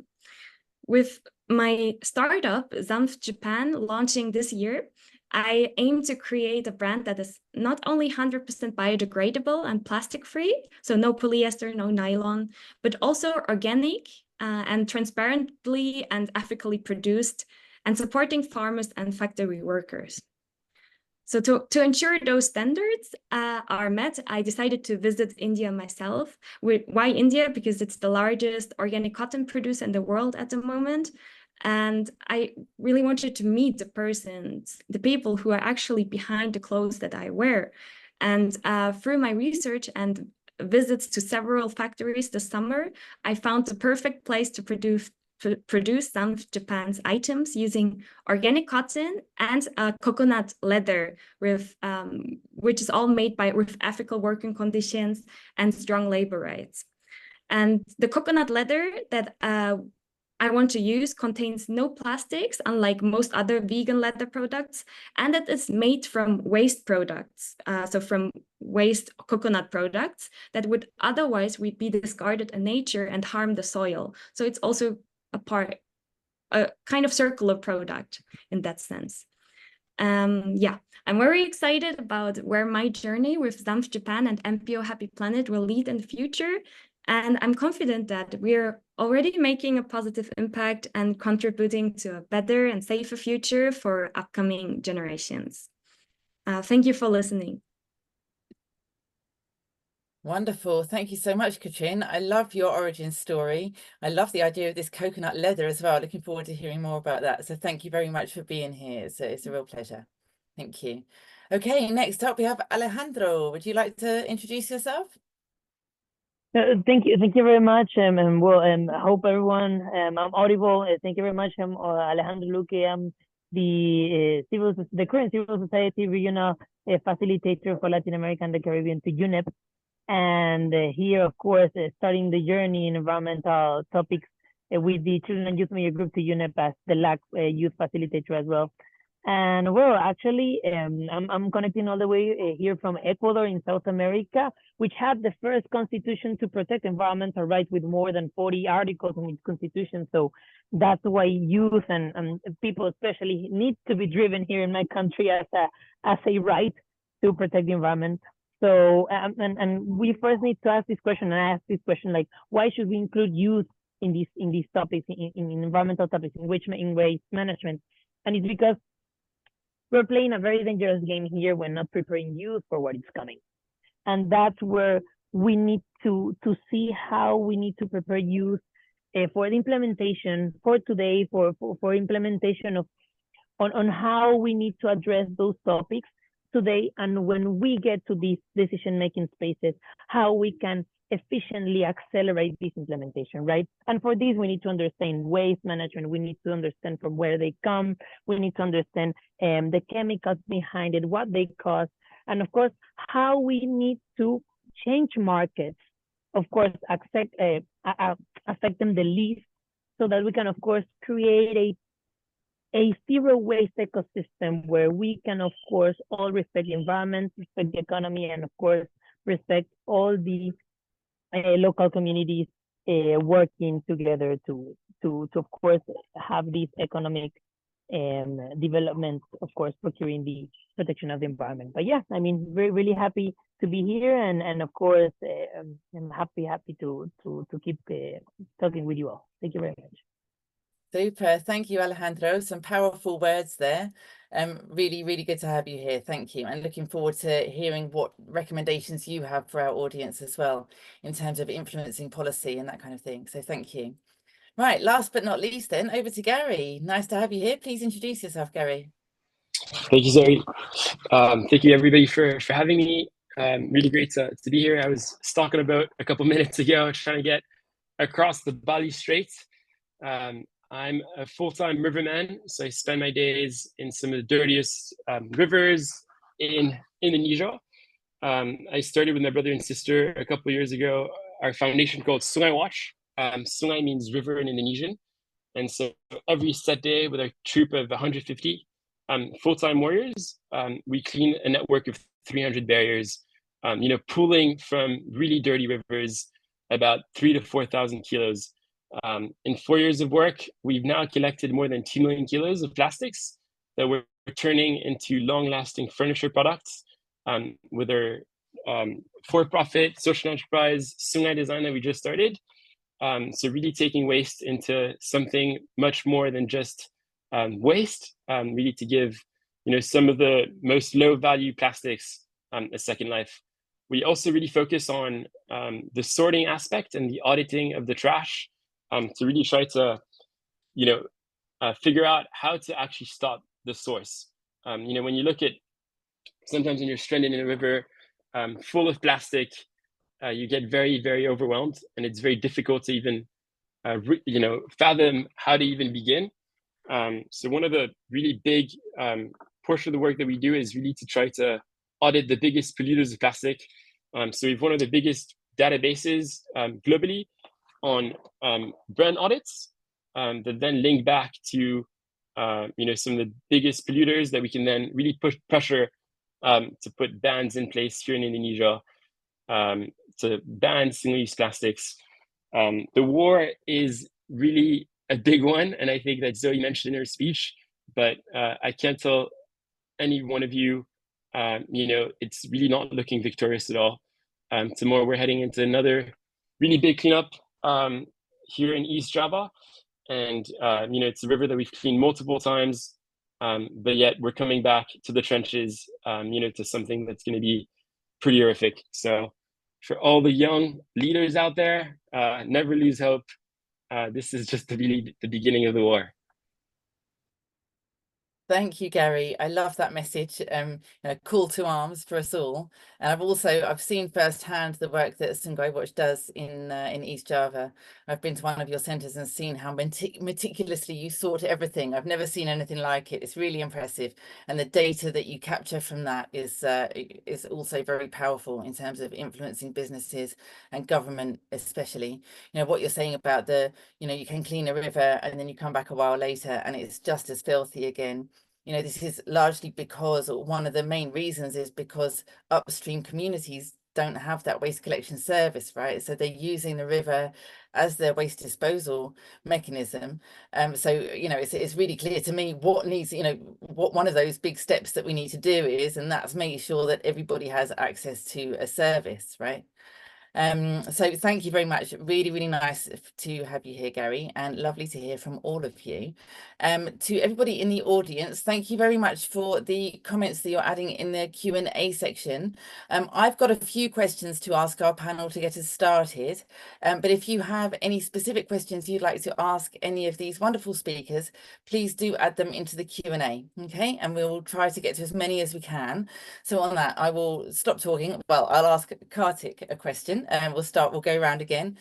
With my startup, Sanft Japan, launching this year, I aim to create a brand that is not only 100% biodegradable and plastic-free, so no polyester, no nylon, but also organic and transparently and ethically produced, and supporting farmers and factory workers. So to ensure those standards are met, I decided to visit India myself. Why India? Because it's the largest organic cotton producer in the world at the moment. And I really wanted to meet the people who are actually behind the clothes that I wear. And through my research and visits to several factories this summer, I found the perfect place to produce some of Japan's items using organic cotton and coconut leather, which is all made with ethical working conditions and strong labor rights. And the coconut leather that I want to use contains no plastics, unlike most other vegan leather products, and that it's made from waste products, so from waste coconut products that would otherwise be discarded in nature and harm the soil. So it's also a kind of circular product in that sense. Yeah, I'm very excited about where my journey with Zamf Japan and MPO Happy Planet will lead in the future. And I'm confident that we're already making a positive impact and contributing to a better and safer future for upcoming generations. Thank you for listening. Wonderful. Thank you so much, Katrin. I love your origin story. I love the idea of this coconut leather as well. Looking forward to hearing more about that. So thank you very much for being here. It's a real pleasure. Thank you. Okay, next up we have Alejandro. Would you like to introduce yourself? Thank you very much, and I hope everyone, I'm audible. Thank you very much. I'm Alejandro Luque. I'm the current civil society regional facilitator for Latin America and the Caribbean to UNEP, and here, of course, starting the journey in environmental topics with the Children and Youth Major Group to UNEP as the LAC youth facilitator as well. And well, actually, I'm connecting all the way here from Ecuador in South America, which had the first constitution to protect environmental rights with more than 40 articles in its constitution. So that's why youth and people especially need to be driven here in my country as a right to protect the environment. So and we first need to ask this question, and I ask this question, like, why should we include youth in these topics, in environmental topics, in waste management? And it's because we're playing a very dangerous game here when not preparing youth for what is coming. And that's where we need to see how we need to prepare youth for the implementation for today, for implementation on how we need to address those topics today. And when we get to these decision-making spaces, how we can efficiently accelerate this implementation, right? And for this, we need to understand waste management. We need to understand from where they come. We need to understand the chemicals behind it, what they cause, and of course, how we need to change markets, of course, affect them the least, so that we can, of course, create a zero waste ecosystem where we can, of course, all respect the environment, respect the economy, and of course, respect all the local communities working together to of course have this economic development, of course, procuring the protection of the environment. But yeah, I mean, really happy to be here, and of course, I'm happy to keep talking with you all. Thank you very much. Super. Thank you, Alejandro. Some powerful words there. Really, really good to have you here. Thank you. And looking forward to hearing what recommendations you have for our audience as well, in terms of influencing policy and that kind of thing. So thank you. Right, last but not least then, over to Gary. Nice to have you here. Please introduce yourself, Gary. Thank you, Zoe. Thank you, everybody, for having me. Really great to be here. I was stalking about a couple minutes ago, trying to get across the Bali Strait. I'm a full-time riverman, so I spend my days in some of the dirtiest rivers in Indonesia. I started with my brother and sister a couple of years ago, our foundation called Sungai Watch. Sungai means river in Indonesian. And so every set day with our troop of 150 full-time warriors, we clean a network of 300 barriers, pulling from really dirty rivers about 3,000 to 4,000 kilos. In 4 years of work, we've now collected more than 2 million kilos of plastics that we're turning into long-lasting furniture products with our for-profit social enterprise Sungai Design that we just started. So really taking waste into something much more than just waste, really to give some of the most low-value plastics a second life. We also really focus on the sorting aspect and the auditing of the trash, to really try to, figure out how to actually stop the source. When you look at, sometimes when you're stranded in a river full of plastic, you get very, very overwhelmed, and it's very difficult to even, fathom how to even begin. So one of the really big portion of the work that we do is really to try to audit the biggest polluters of plastic. So we have one of the biggest databases globally on brand audits. that then link back to some of the biggest polluters that we can then really push pressure to put bans in place here in Indonesia to ban single-use plastics. The war is really a big one, and I think that Zoe mentioned in her speech, but I can't tell any one of you, it's really not looking victorious at all. Tomorrow we're heading into another really big cleanup here in East Java, and it's a river that we've cleaned multiple times, but yet we're coming back to the trenches, to something that's going to be pretty horrific. So for all the young leaders out there, never lose hope. This is just the beginning of the war. Thank you, Gary. I love that message. Call to arms for us all. And I've seen firsthand the work that Sungai Watch does in East Java. I've been to one of your centres and seen how meticulously you sort everything. I've never seen anything like it. It's really impressive, and the data that you capture from that is also very powerful in terms of influencing businesses and government, especially. What you're saying about you can clean a river and then you come back a while later and it's just as filthy again. This is largely because, or one of the main reasons is because upstream communities don't have that waste collection service, right? So they're using the river as their waste disposal mechanism. So, it's really clear to me what needs, what one of those big steps that we need to do is, and that's making sure that everybody has access to a service, right? So thank you very much. Really, really nice to have you here, Gary, and lovely to hear from all of you. To everybody in the audience, thank you very much for the comments that you're adding in the Q&A section. I've got a few questions to ask our panel to get us started, but if you have any specific questions you'd like to ask any of these wonderful speakers, please do add them into the Q&A, okay? And we'll try to get to as many as we can. So on that, I will stop talking. Well, I'll ask Kartik a question. And we'll go around again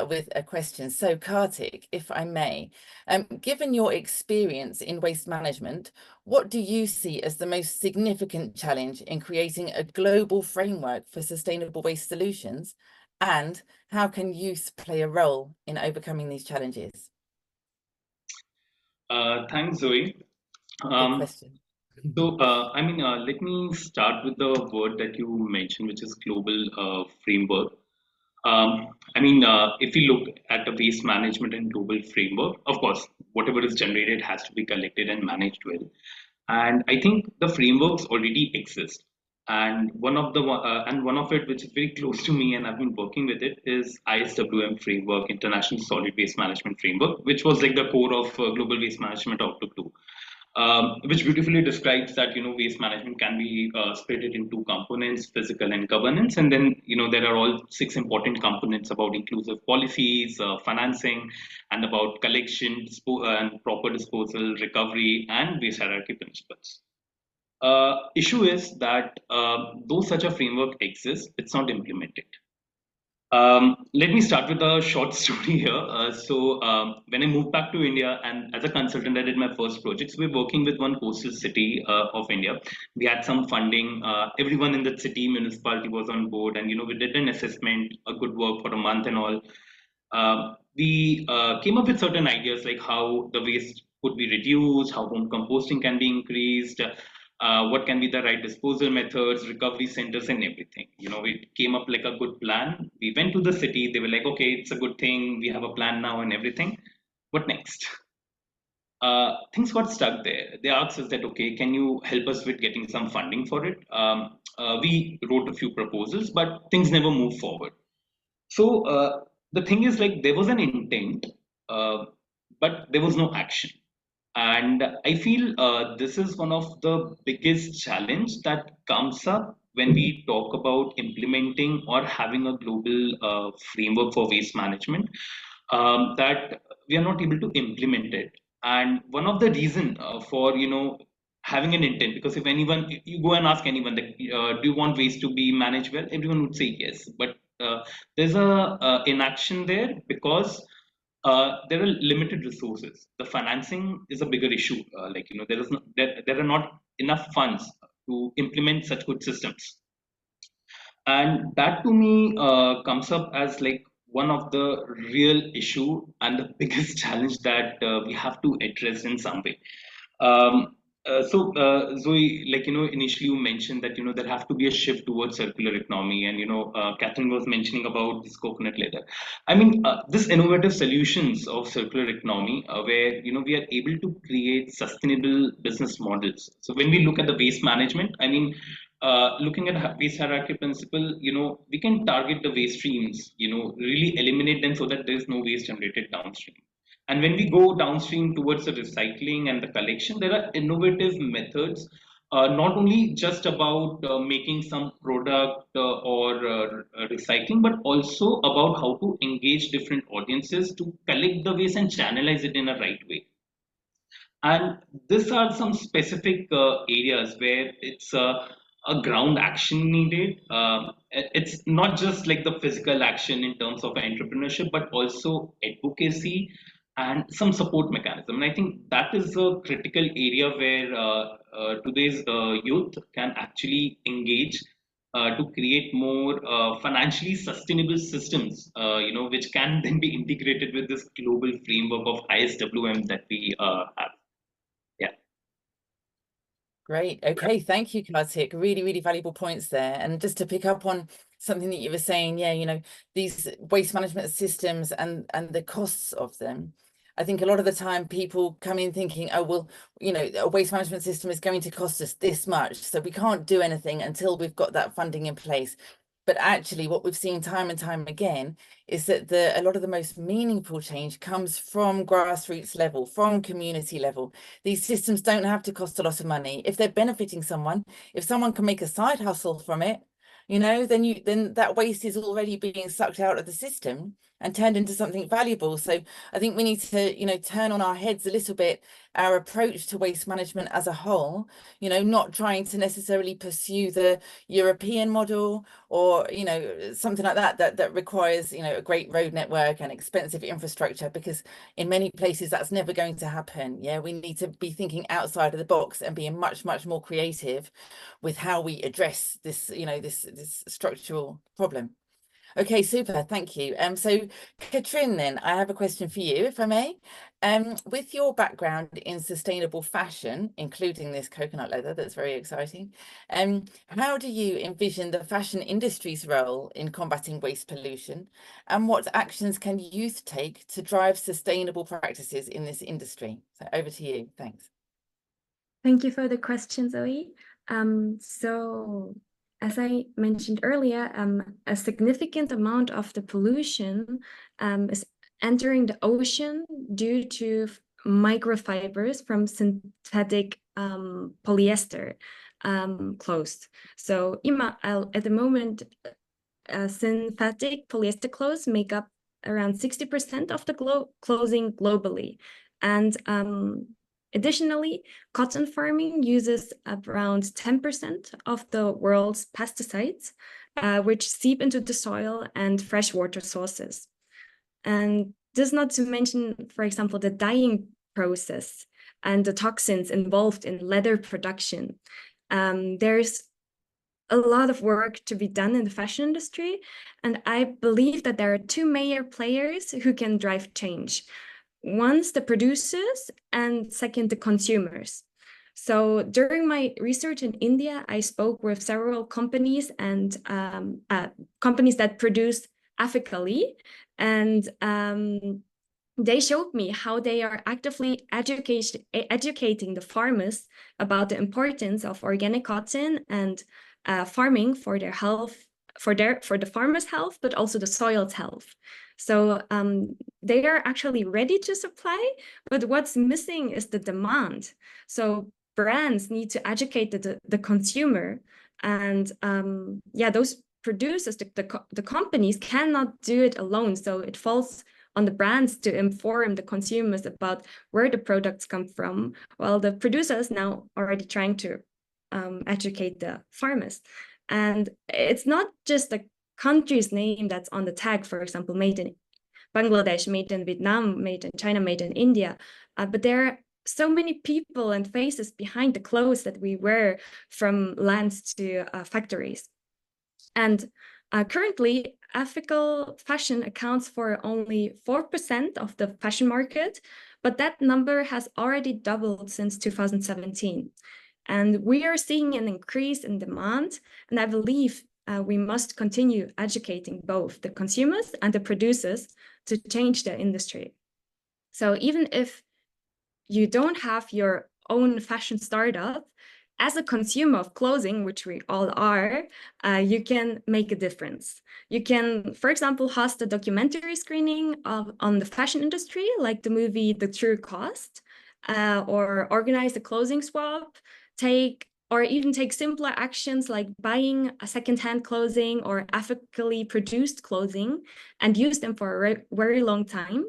with a question. So Kartik, if I may, given your experience in waste management, what do you see as the most significant challenge in creating a global framework for sustainable waste solutions? And how can youth play a role in overcoming these challenges? Thanks, Zoe. Good question. So, let me start with the word that you mentioned, which is global framework. If we look at the waste management and global framework, of course, whatever is generated has to be collected and managed well. And I think the frameworks already exist. And one of it, which is very close to me, and I've been working with it, is ISWM framework, International Solid Waste Management Framework, which was like the core of Global Waste Management Outlook 2. Which beautifully describes that waste management can be split it in two components: physical and governance, and then there are all 6 important components about inclusive policies, financing, and about collection and proper disposal, recovery, and waste hierarchy principles. Issue is that though such a framework exists, it's not implemented. Let me start with a short story here. When I moved back to India, and as a consultant, I did my first projects. We're working with one coastal city of India. We had some funding. Everyone in that city, municipality was on board, and we did an assessment, a good work for a month and all. We came up with certain ideas like how the waste could be reduced, how home composting can be increased, what can be the right disposal methods, recovery centers, and everything. We came up like a good plan. We went to the city. They were like, okay, it's a good thing. We have a plan now and everything. What next? Things got stuck there. They asked us that, okay, can you help us with getting some funding for it? We wrote a few proposals, but things never moved forward. So the thing is, like, there was an intent, but there was no action. And I feel this is one of the biggest challenge that comes up when we talk about implementing or having a global framework for waste management, that we are not able to implement it. And one of the reason for having an intent, because if you go and ask anyone that do you want waste to be managed well, everyone would say yes. But there's a inaction there because there are limited resources. The financing is a bigger issue. There are not enough funds to implement such good systems. And that to me comes up as like one of the real issue and the biggest challenge that we have to address in some way. Zoe, like, initially you mentioned that, there have to be a shift towards circular economy. And, Catherine was mentioning about this coconut leather. I mean, this innovative solutions of circular economy, where, we are able to create sustainable business models. So when we look at the waste management, I mean, looking at waste hierarchy principle, we can target the waste streams, really eliminate them so that there is no waste generated downstream. And when we go downstream towards the recycling and the collection, there are innovative methods, not only just about making some product or recycling, but also about how to engage different audiences to collect the waste and channelize it in a right way. And these are some specific areas where it's a ground action needed. It's not just like the physical action in terms of entrepreneurship, but also advocacy and some support mechanism. And I think that is a critical area where today's youth can actually engage to create more financially sustainable systems, which can then be integrated with this global framework of ISWM that we have. Yeah. Great. Okay. Thank you, Kartik. Really, really valuable points there. And just to pick up on something that you were saying, yeah, these waste management systems and the costs of them. I think a lot of the time people come in thinking, oh, well, a waste management system is going to cost us this much, so we can't do anything until we've got that funding in place. But actually, what we've seen time and time again is that a lot of the most meaningful change comes from grassroots level, from community level. These systems don't have to cost a lot of money. If they're benefiting someone, if someone can make a side hustle from it, then that waste is already being sucked out of the system and turned into something valuable. So I think we need to, turn on our heads a little bit, our approach to waste management as a whole, not trying to necessarily pursue the European model or, something like that requires, a great road network and expensive infrastructure, because in many places that's never going to happen. Yeah, we need to be thinking outside of the box and being much, much more creative with how we address this, this structural problem. Okay, super, thank you. So Katrin, then I have a question for you, if I may. With your background in sustainable fashion, including this coconut leather, that's very exciting. How do you envision the fashion industry's role in combating waste pollution, and what actions can youth take to drive sustainable practices in this industry? So over to you, thanks. Thank you for the question, Zoe. So as I mentioned earlier, a significant amount of the pollution is entering the ocean due to microfibers from synthetic polyester clothes. So at the moment, synthetic polyester clothes make up around 60% of the clothing globally. And additionally, cotton farming uses around 10% of the world's pesticides, which seep into the soil and freshwater sources. And this not to mention, for example, the dyeing process and the toxins involved in leather production. There's a lot of work to be done in the fashion industry, and I believe that there are two major players who can drive change. One's the producers, and second, the consumers. So during my research in India, I spoke with several companies and companies that produce ethically, and they showed me how they are actively educating the farmers about the importance of organic cotton and farming for their health, for the farmers' health, but also the soil's health. So they are actually ready to supply, but what's missing is the demand. So brands need to educate the consumer, and those producers, the companies cannot do it alone. So it falls on the brands to inform the consumers about where the products come from, while the producers now already trying to educate the farmers. And it's not just the country's name that's on the tag, for example, made in Bangladesh, made in Vietnam, made in China, made in India, but there are so many people and faces behind the clothes that we wear, from lands to factories. And currently, ethical fashion accounts for only 4% of the fashion market, but that number has already doubled since 2017. And we are seeing an increase in demand, and I believe we must continue educating both the consumers and the producers to change the industry. So even if you don't have your own fashion startup, as a consumer of clothing, which we all are, you can make a difference. You can, for example, host a documentary screening on the fashion industry, like the movie The True Cost, or organize a clothing swap, or even take simpler actions like buying a secondhand clothing or ethically produced clothing and use them for a very long time.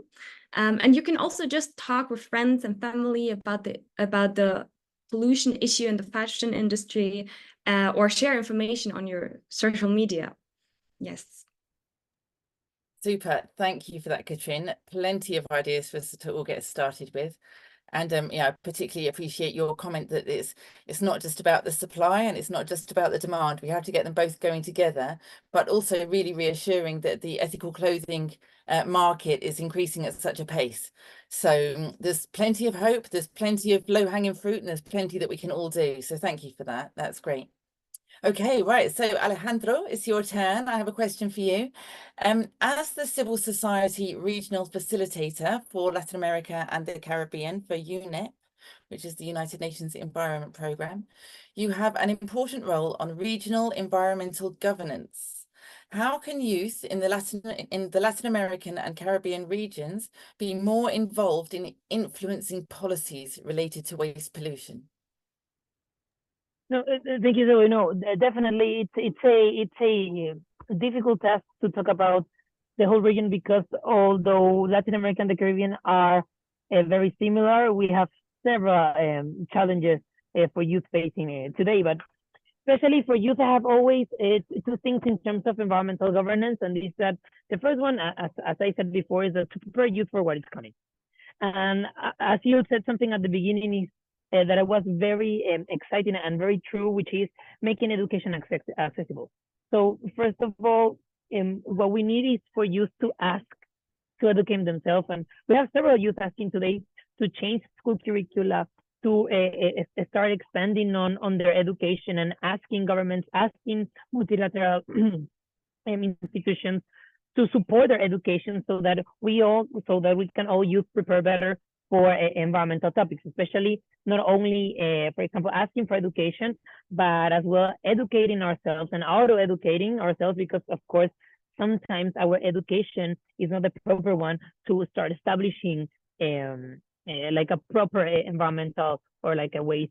And you can also just talk with friends and family about the pollution issue in the fashion industry, or share information on your social media. Yes. Super. Thank you for that, Katrin. Plenty of ideas for us to all get started with. And yeah, I particularly appreciate your comment that it's not just about the supply and it's not just about the demand. We have to get them both going together, but also really reassuring that the ethical clothing market is increasing at such a pace. So there's plenty of hope, there's plenty of low-hanging fruit, and there's plenty that we can all do. So thank you for that. That's great. Okay, right. So Alejandro, it's your turn. I have a question for you. As the civil society regional facilitator for Latin America and the Caribbean for UNEP, which is the United Nations Environment Programme, you have an important role on regional environmental governance. How can youth in the Latin American and Caribbean regions be more involved in influencing policies related to waste pollution? No, thank you, Zoe. No, definitely, it's a difficult task to talk about the whole region, because although Latin America and the Caribbean are very similar, we have several challenges for youth facing today. But especially for youth, I have always two things in terms of environmental governance, and is that the first one, as I said before, is to prepare youth for what is coming. And as you said something at the beginning, is that I was very exciting and very true, which is making education accessible. So first of all, what we need is for youth to ask to educate themselves. And we have several youth asking today to change school curricula, to start expanding on their education, and asking governments, asking multilateral institutions to support their education, so that we can all youth prepare better for environmental topics, especially not only, for example, asking for education, but as well educating ourselves and auto-educating ourselves, because of course, sometimes our education is not the proper one to start establishing like a proper environmental or like a waste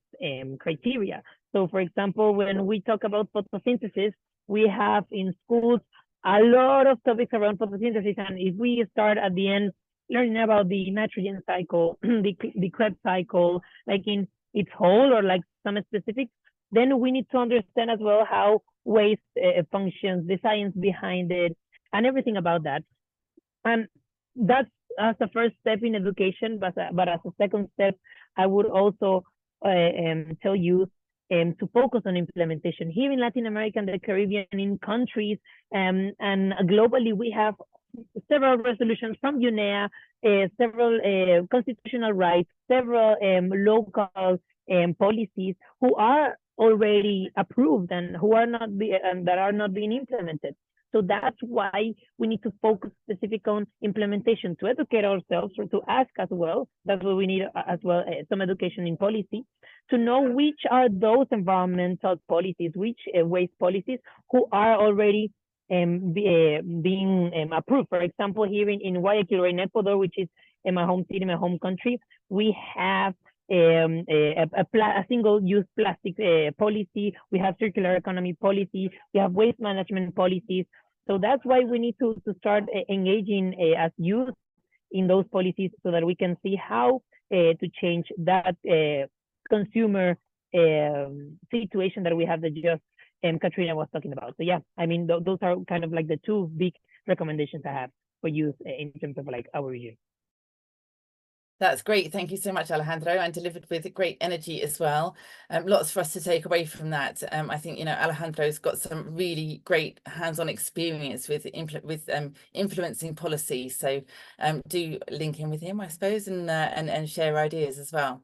criteria. So for example, when we talk about photosynthesis, we have in schools a lot of topics around photosynthesis, and if we start at the end learning about the nitrogen cycle, the Krebs cycle, like in its whole or like some specifics, then we need to understand as well how waste functions, the science behind it, and everything about that. And that's as the first step in education, but as a second step, I would also tell you to focus on implementation. Here in Latin America and the Caribbean, in countries, and globally, we have several resolutions from UNEA, several constitutional rights, several local policies who are already approved and who are not that are not being implemented. So that's why we need to focus specific on implementation, to educate ourselves, or to ask as well. That's what we need as well, some education in policy, to know which are those environmental policies, which waste policies who are already being approved. For example, here in Guayaquil, in Ecuador, which is in my home city, my home country, we have a single-use plastic policy. We have circular economy policy. We have waste management policies. So that's why we need to start engaging as youth in those policies, so that we can see how to change that consumer situation that we have, that just Katrina was talking about. So yeah, I mean, those are kind of like the two big recommendations I have for youth in terms of like our region. That's great. Thank you so much, Alejandro, and delivered with great energy as well. Lots for us to take away from that. I think, you know, Alejandro's got some really great hands-on experience with influencing policy. So do link in with him, I suppose, and share ideas as well.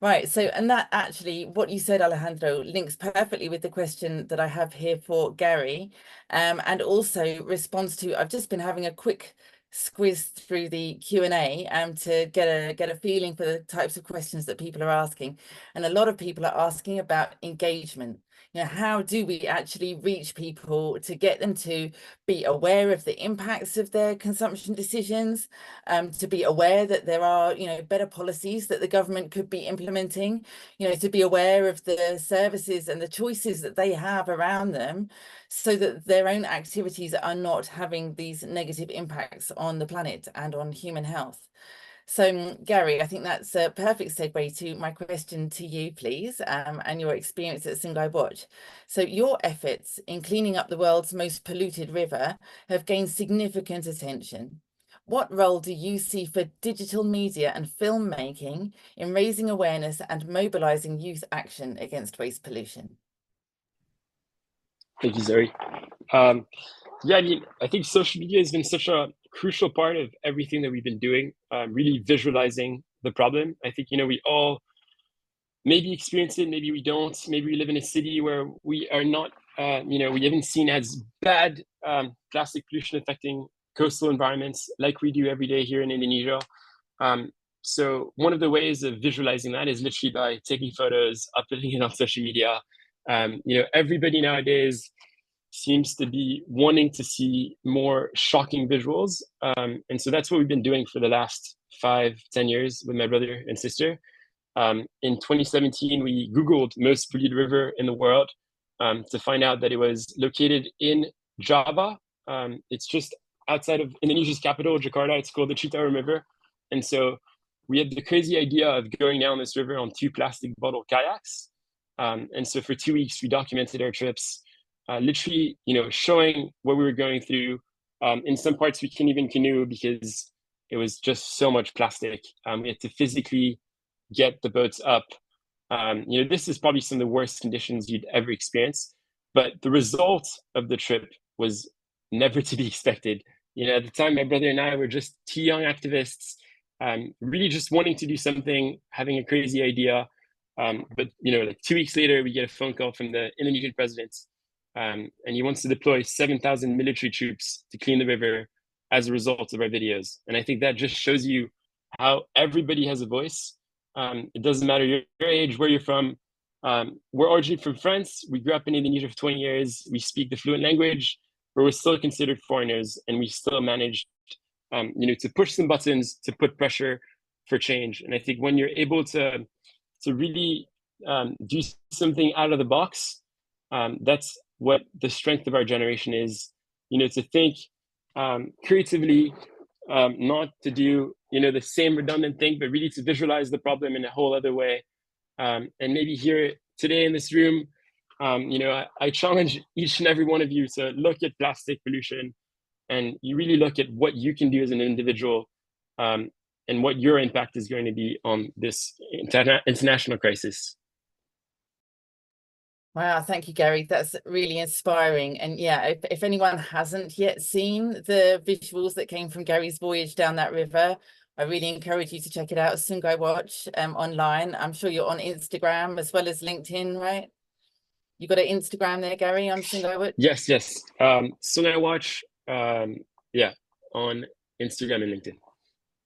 Right, so, and that actually, what you said, Alejandro, links perfectly with the question that I have here for Gary, and also responds to, I've just been having a quick squiz through the Q&A to get a feeling for the types of questions that people are asking. And a lot of people are asking about engagement. You know, how do we actually reach people to get them to be aware of the impacts of their consumption decisions, to be aware that there are, you know, better policies that the government could be implementing, you know, to be aware of the services and the choices that they have around them, so that their own activities are not having these negative impacts on the planet and on human health. So, Gary, I think that's a perfect segue to my question to you, please, and your experience at Sungai Watch. So your efforts in cleaning up the world's most polluted river have gained significant attention. What role do you see for digital media and filmmaking in raising awareness and mobilizing youth action against waste pollution? Thank you, Zoe. Yeah, I mean, I think social media has been such a crucial part of everything that we've been doing, really visualizing the problem. I think, you know, we all maybe experience it, maybe we don't. Maybe we live in a city where we are not, you know, we haven't seen as bad plastic pollution affecting coastal environments like we do every day here in Indonesia. So one of the ways of visualizing that is literally by taking photos, uploading it on social media. You know, everybody nowadays seems to be wanting to see more shocking visuals. And so that's what we've been doing for the last 5-10 years with my brother and sister. In 2017, we Googled most polluted river in the world to find out that it was located in Java. It's just outside of Indonesia's capital, Jakarta. It's called the Citarum River. And so we had the crazy idea of going down this river on 2 plastic bottle kayaks. And so for 2 weeks, we documented our trips, literally, you know, showing what we were going through. In some parts, we couldn't even canoe because it was just so much plastic. We had to physically get the boats up. You know, this is probably some of the worst conditions you'd ever experience, but the result of the trip was never to be expected. You know, at the time, my brother and I were just 2 young activists, really just wanting to do something, having a crazy idea. But, you know, like 2 weeks later, we get a phone call from the Indonesian president, and he wants to deploy 7,000 military troops to clean the river as a result of our videos. And I think that just shows you how everybody has a voice. It doesn't matter your age, where you're from. We're originally from France. We grew up in Indonesia for 20 years. We speak the fluent language, but we're still considered foreigners, and we still managed, you know, to push some buttons to put pressure for change. And I think when you're able to really do something out of the box, that's what the strength of our generation is. You know, to think creatively, not to do, you know, the same redundant thing, but really to visualize the problem in a whole other way. And maybe here today in this room, you know, I challenge each and every one of you to look at plastic pollution, and you really look at what you can do as an individual, and what your impact is going to be on this international crisis. Wow, thank you, Gary. That's really inspiring. And yeah, if anyone hasn't yet seen the visuals that came from Gary's voyage down that river, I really encourage you to check it out. Sungai Watch online. I'm sure you're on Instagram as well as LinkedIn, right? You got an Instagram there, Gary, on Sungai Watch? Yes. Sungai Watch, yeah, on Instagram and LinkedIn.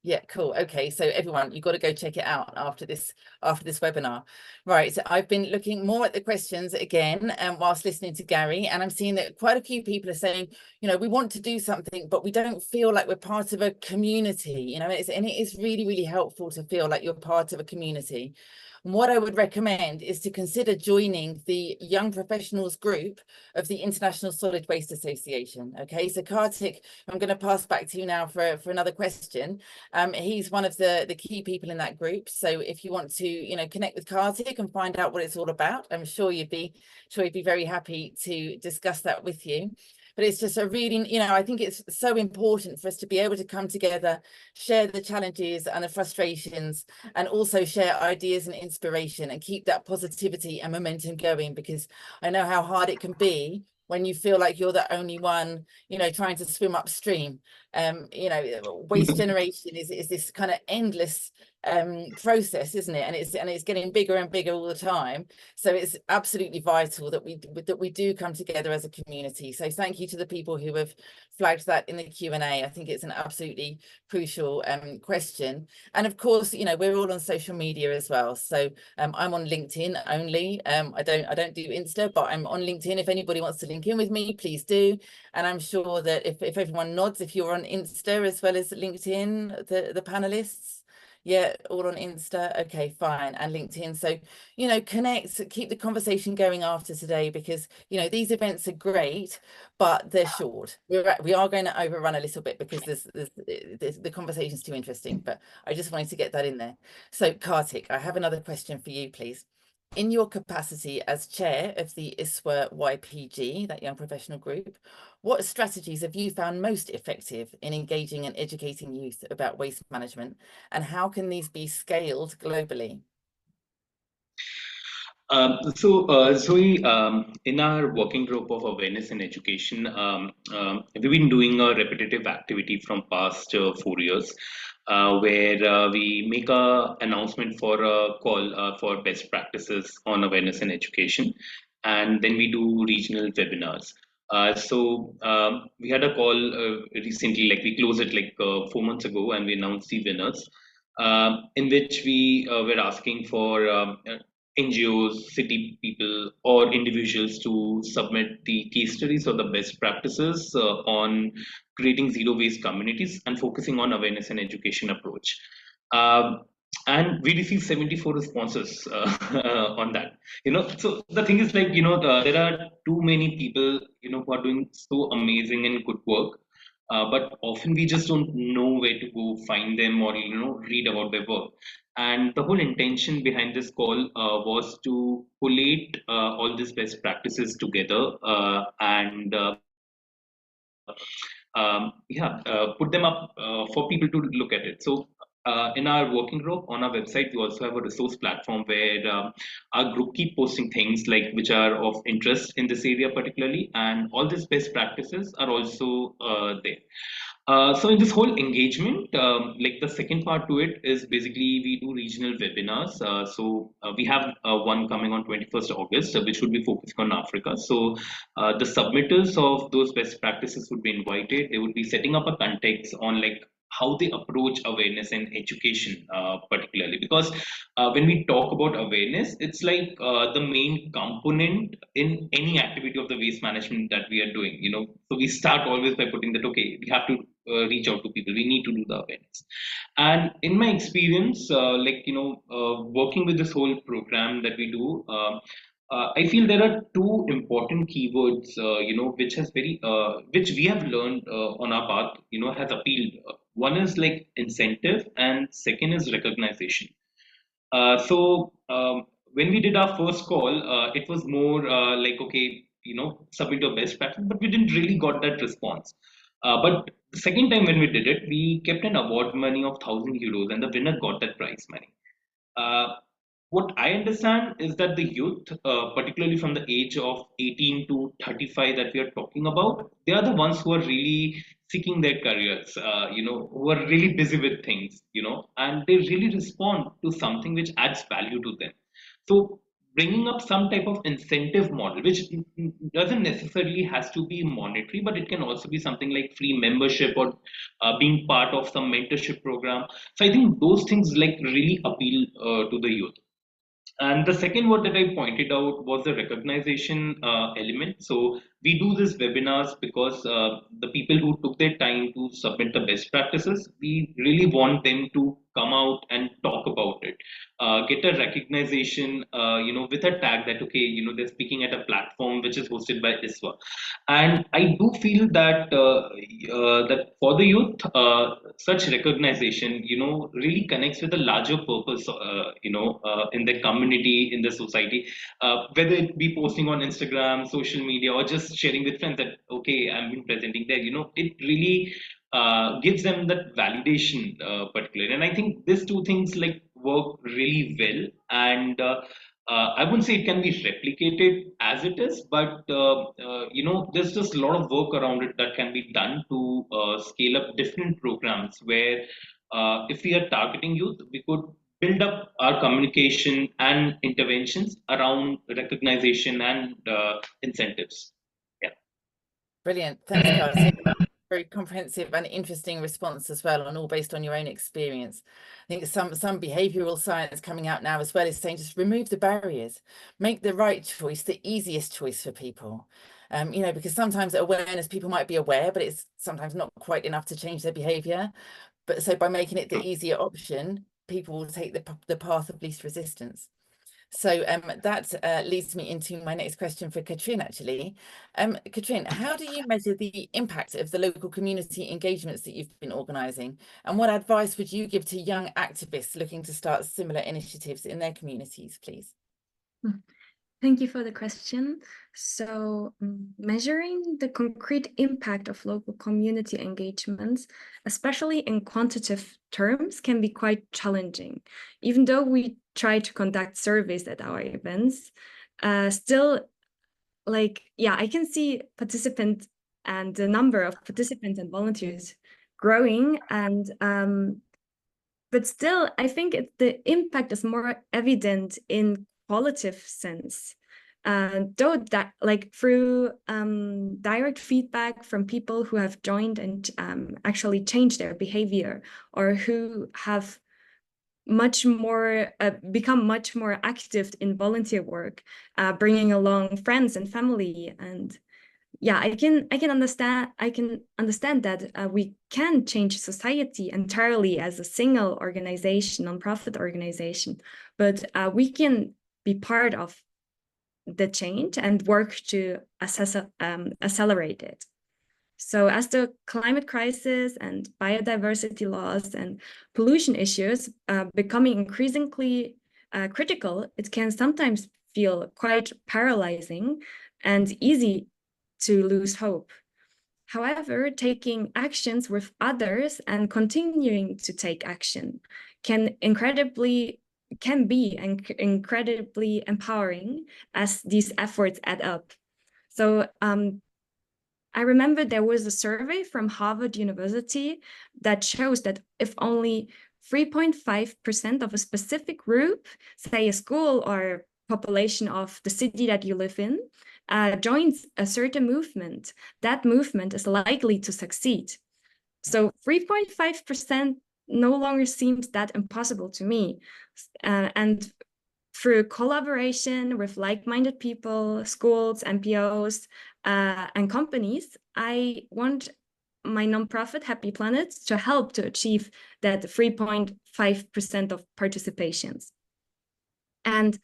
Yeah, cool. Okay, so everyone, you've got to go check it out after this webinar. Right, so I've been looking more at the questions again whilst listening to Gary, and I'm seeing that quite a few people are saying, you know, we want to do something, but we don't feel like we're part of a community, you know, and it is really, really helpful to feel like you're part of a community. And what I would recommend is to consider joining the Young Professionals group of the International Solid Waste Association. Okay, so Kartik, I'm going to pass back to you now for another question. He's one of the key people in that group. So if you want to, you know, connect with Kartik and find out what it's all about, I'm sure you'd be very happy to discuss that with you. but it's just a really, you know, I think it's so important for us to be able to come together, share the challenges and the frustrations, and also share ideas and inspiration, and keep that positivity and momentum going, because I know how hard it can be when you feel like you're the only one, you know, trying to swim upstream. You know, waste generation is this kind of endless process, isn't it? And it's getting bigger and bigger all the time. So it's absolutely vital that we do come together as a community. So thank you to the people who have flagged that in the Q&A. I think it's an absolutely crucial question. And of course, you know, we're all on social media as well. So I'm on LinkedIn only. I don't do Insta, but I'm on LinkedIn. If anybody wants to link in with me, please do. And I'm sure that if everyone nods, if you're on Insta as well as LinkedIn, the panelists. Yeah, all on Insta. Okay, fine. And LinkedIn. So, you know, connect, keep the conversation going after today, because, you know, these events are great, but they're short. We are going to overrun a little bit because the conversation's too interesting, but I just wanted to get that in there. So Kartik, I have another question for you, please. In your capacity as chair of the ISWA YPG, that young professional group, what strategies have you found most effective in engaging and educating youth about waste management, and how can these be scaled globally? Zoe, in our working group of awareness and education, we've been doing a repetitive activity from past 4 years, where we make a announcement for a call for best practices on awareness and education, and then we do regional webinars. We had a call recently, like we closed it like 4 months ago, and we announced the winners, in which we were asking for NGOs, city people, or individuals to submit the case studies or the best practices on creating zero waste communities and focusing on awareness and education approach. And we received 74 responses on that. You know, so the thing is, like, you know, there are too many people, you know, who are doing so amazing and good work. But often we just don't know where to go find them, or, you know, read about their work. And the whole intention behind this call was to collate all these best practices together and put them up for people to look at it. So in our working group on our website, we also have a resource platform where our group keep posting things like which are of interest in this area particularly, and all these best practices are also there. So in this whole engagement, like the second part to it is basically we do regional webinars. We have one coming on 21st August, which would be focusing on Africa. So the submitters of those best practices would be invited. They would be setting up a context on like how they approach awareness and education, particularly because when we talk about awareness, it's like the main component in any activity of the waste management that we are doing. You know, so we start always by putting that, okay, we have to reach out to people. We need to do the awareness. And in my experience, working with this whole program that we do. I feel there are two important keywords, which we have learned on our path, you know, has appealed. One is like incentive, and second is recognition. When we did our first call, it was more like, okay, you know, submit your best practice, but we didn't really got that response. But the second time when we did it, we kept an award money of €1,000, and the winner got that prize money. Uh, what I understand is that the youth, particularly from the age of 18 to 35 that we are talking about, they are the ones who are really seeking their careers, who are really busy with things, you know, and they really respond to something which adds value to them. So bringing up some type of incentive model, which doesn't necessarily has to be monetary, but it can also be something like free membership or being part of some mentorship program. So I think those things like really appeal to the youth. And the second word that I pointed out was the recognition element. So we do these webinars because the people who took their time to submit the best practices, we really want them to come out and talk about it, get a recognition, with a tag that, okay, you know, they're speaking at a platform which is hosted by ISWA. And I do feel that that for the youth, such recognition, you know, really connects with a larger purpose, in the community, in the society, whether it be posting on Instagram, social media, or just just sharing with friends that, okay, I'm been presenting there, it really gives them that validation particularly. And I think these two things like work really well. And I wouldn't say it can be replicated as it is, but there's just a lot of work around it that can be done to scale up different programs where if we are targeting youth, we could build up our communication and interventions around recognition and incentives. Yeah. Brilliant. Thanks, Carlos. Very comprehensive and interesting response as well, and all based on your own experience. I think some behavioral science coming out now as well is saying just remove the barriers, make the right choice the easiest choice for people. Because sometimes awareness, people might be aware, but it's sometimes not quite enough to change their behavior. But so by making it the easier option, people will take the path of least resistance. So that leads me into my next question for Katrin, actually. Katrin, how do you measure the impact of the local community engagements that you've been organising? And what advice would you give to young activists looking to start similar initiatives in their communities, please? Thank you for the question. So measuring the concrete impact of local community engagements, especially in quantitative terms, can be quite challenging. Even though we try to conduct surveys at our events, still, I can see participants and the number of participants and volunteers growing, and but still, I think the impact is more evident in qualitative sense. Though that through direct feedback from people who have joined and actually changed their behavior, or who have much more become much more active in volunteer work, bringing along friends and family. And yeah, I can understand that we can change society entirely as a single organization, non-profit organization, but we can be part of the change and work to accelerate it. So as the climate crisis and biodiversity loss and pollution issues becoming increasingly critical, it can sometimes feel quite paralyzing and easy to lose hope. However, taking actions with others and continuing to take action can be incredibly empowering as these efforts add up. So I remember there was a survey from Harvard University that shows that if only 3.5% of a specific group, say a school or population of the city that you live in, joins a certain movement, that movement is likely to succeed. So 3.5% no longer seems that impossible to me. And through collaboration with like-minded people, schools, NPOs, and companies, I want my nonprofit Happy Planet to help to achieve that 3.5% of participations. And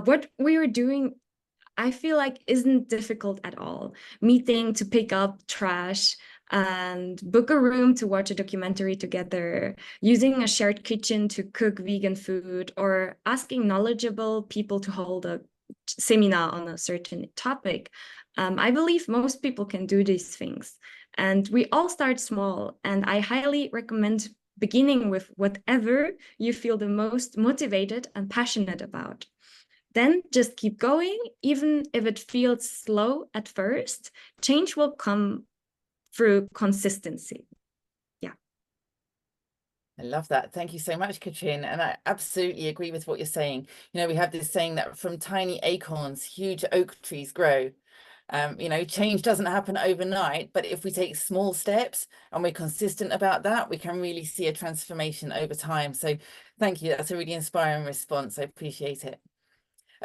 what we are doing, I feel like, isn't difficult at all. Meeting to pick up trash and book a room to watch a documentary together, using a shared kitchen to cook vegan food, or asking knowledgeable people to hold a seminar on a certain topic. I believe most people can do these things. And we all start small, and I highly recommend beginning with whatever you feel the most motivated and passionate about. Then just keep going, even if it feels slow at first. Change will come through consistency. Yeah. I love that. Thank you so much, Katrin. And I absolutely agree with what you're saying. We have this saying that from tiny acorns, huge oak trees grow. Change doesn't happen overnight, but if we take small steps and we're consistent about that, we can really see a transformation over time. So thank you. That's a really inspiring response. I appreciate it.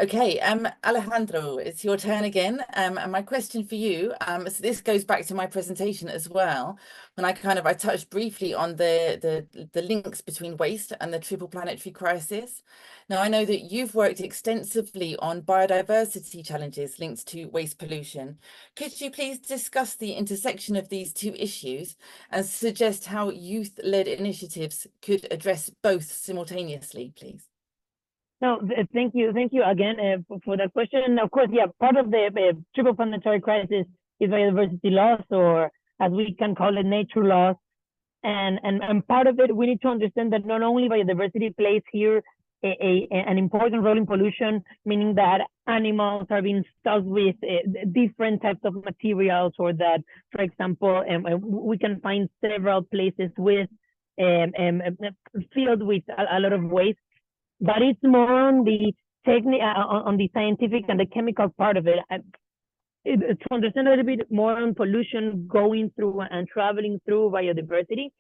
Okay, Alejandro, it's your turn again. And my question for you, so this goes back to my presentation as well, when I touched briefly on the links between waste and the triple planetary crisis. Now, I know that you've worked extensively on biodiversity challenges linked to waste pollution. Could you please discuss the intersection of these two issues and suggest how youth-led initiatives could address both simultaneously, please? No, thank you again for that question. Of course, yeah, part of the triple planetary crisis is biodiversity loss, or as we can call it, nature loss. And part of it, we need to understand that not only biodiversity plays here an important role in pollution, meaning that animals are being stuck with different types of materials, or that, for example, we can find several places with filled with a lot of waste, but it's more on the on the scientific and the chemical part of it. To understand a little bit more on pollution going through and traveling through biodiversity,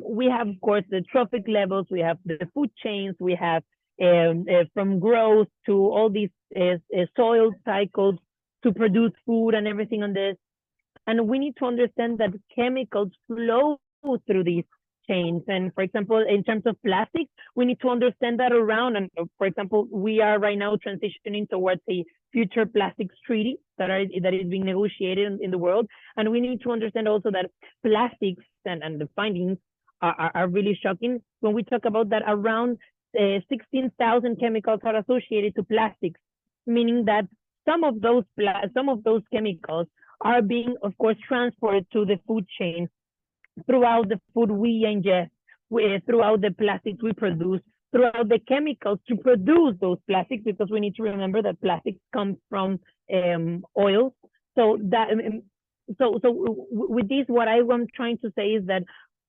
we have, of course, the trophic levels, we have the food chains, we have from growth to all these soil cycles to produce food and everything on this. And we need to understand that chemicals flow through these chains. And for example, in terms of plastics, we need to understand that around. And for example, we are right now transitioning towards a future plastics treaty that is being negotiated in the world. And we need to understand also that plastics and the findings are really shocking. When we talk about that, around 16,000 chemicals are associated to plastics, meaning that some of those chemicals are being, of course, transported to the food chain throughout the food we ingest, throughout the plastics we produce, throughout the chemicals to produce those plastics, because we need to remember that plastics come from oil. So that, so with this, what I'm trying to say is that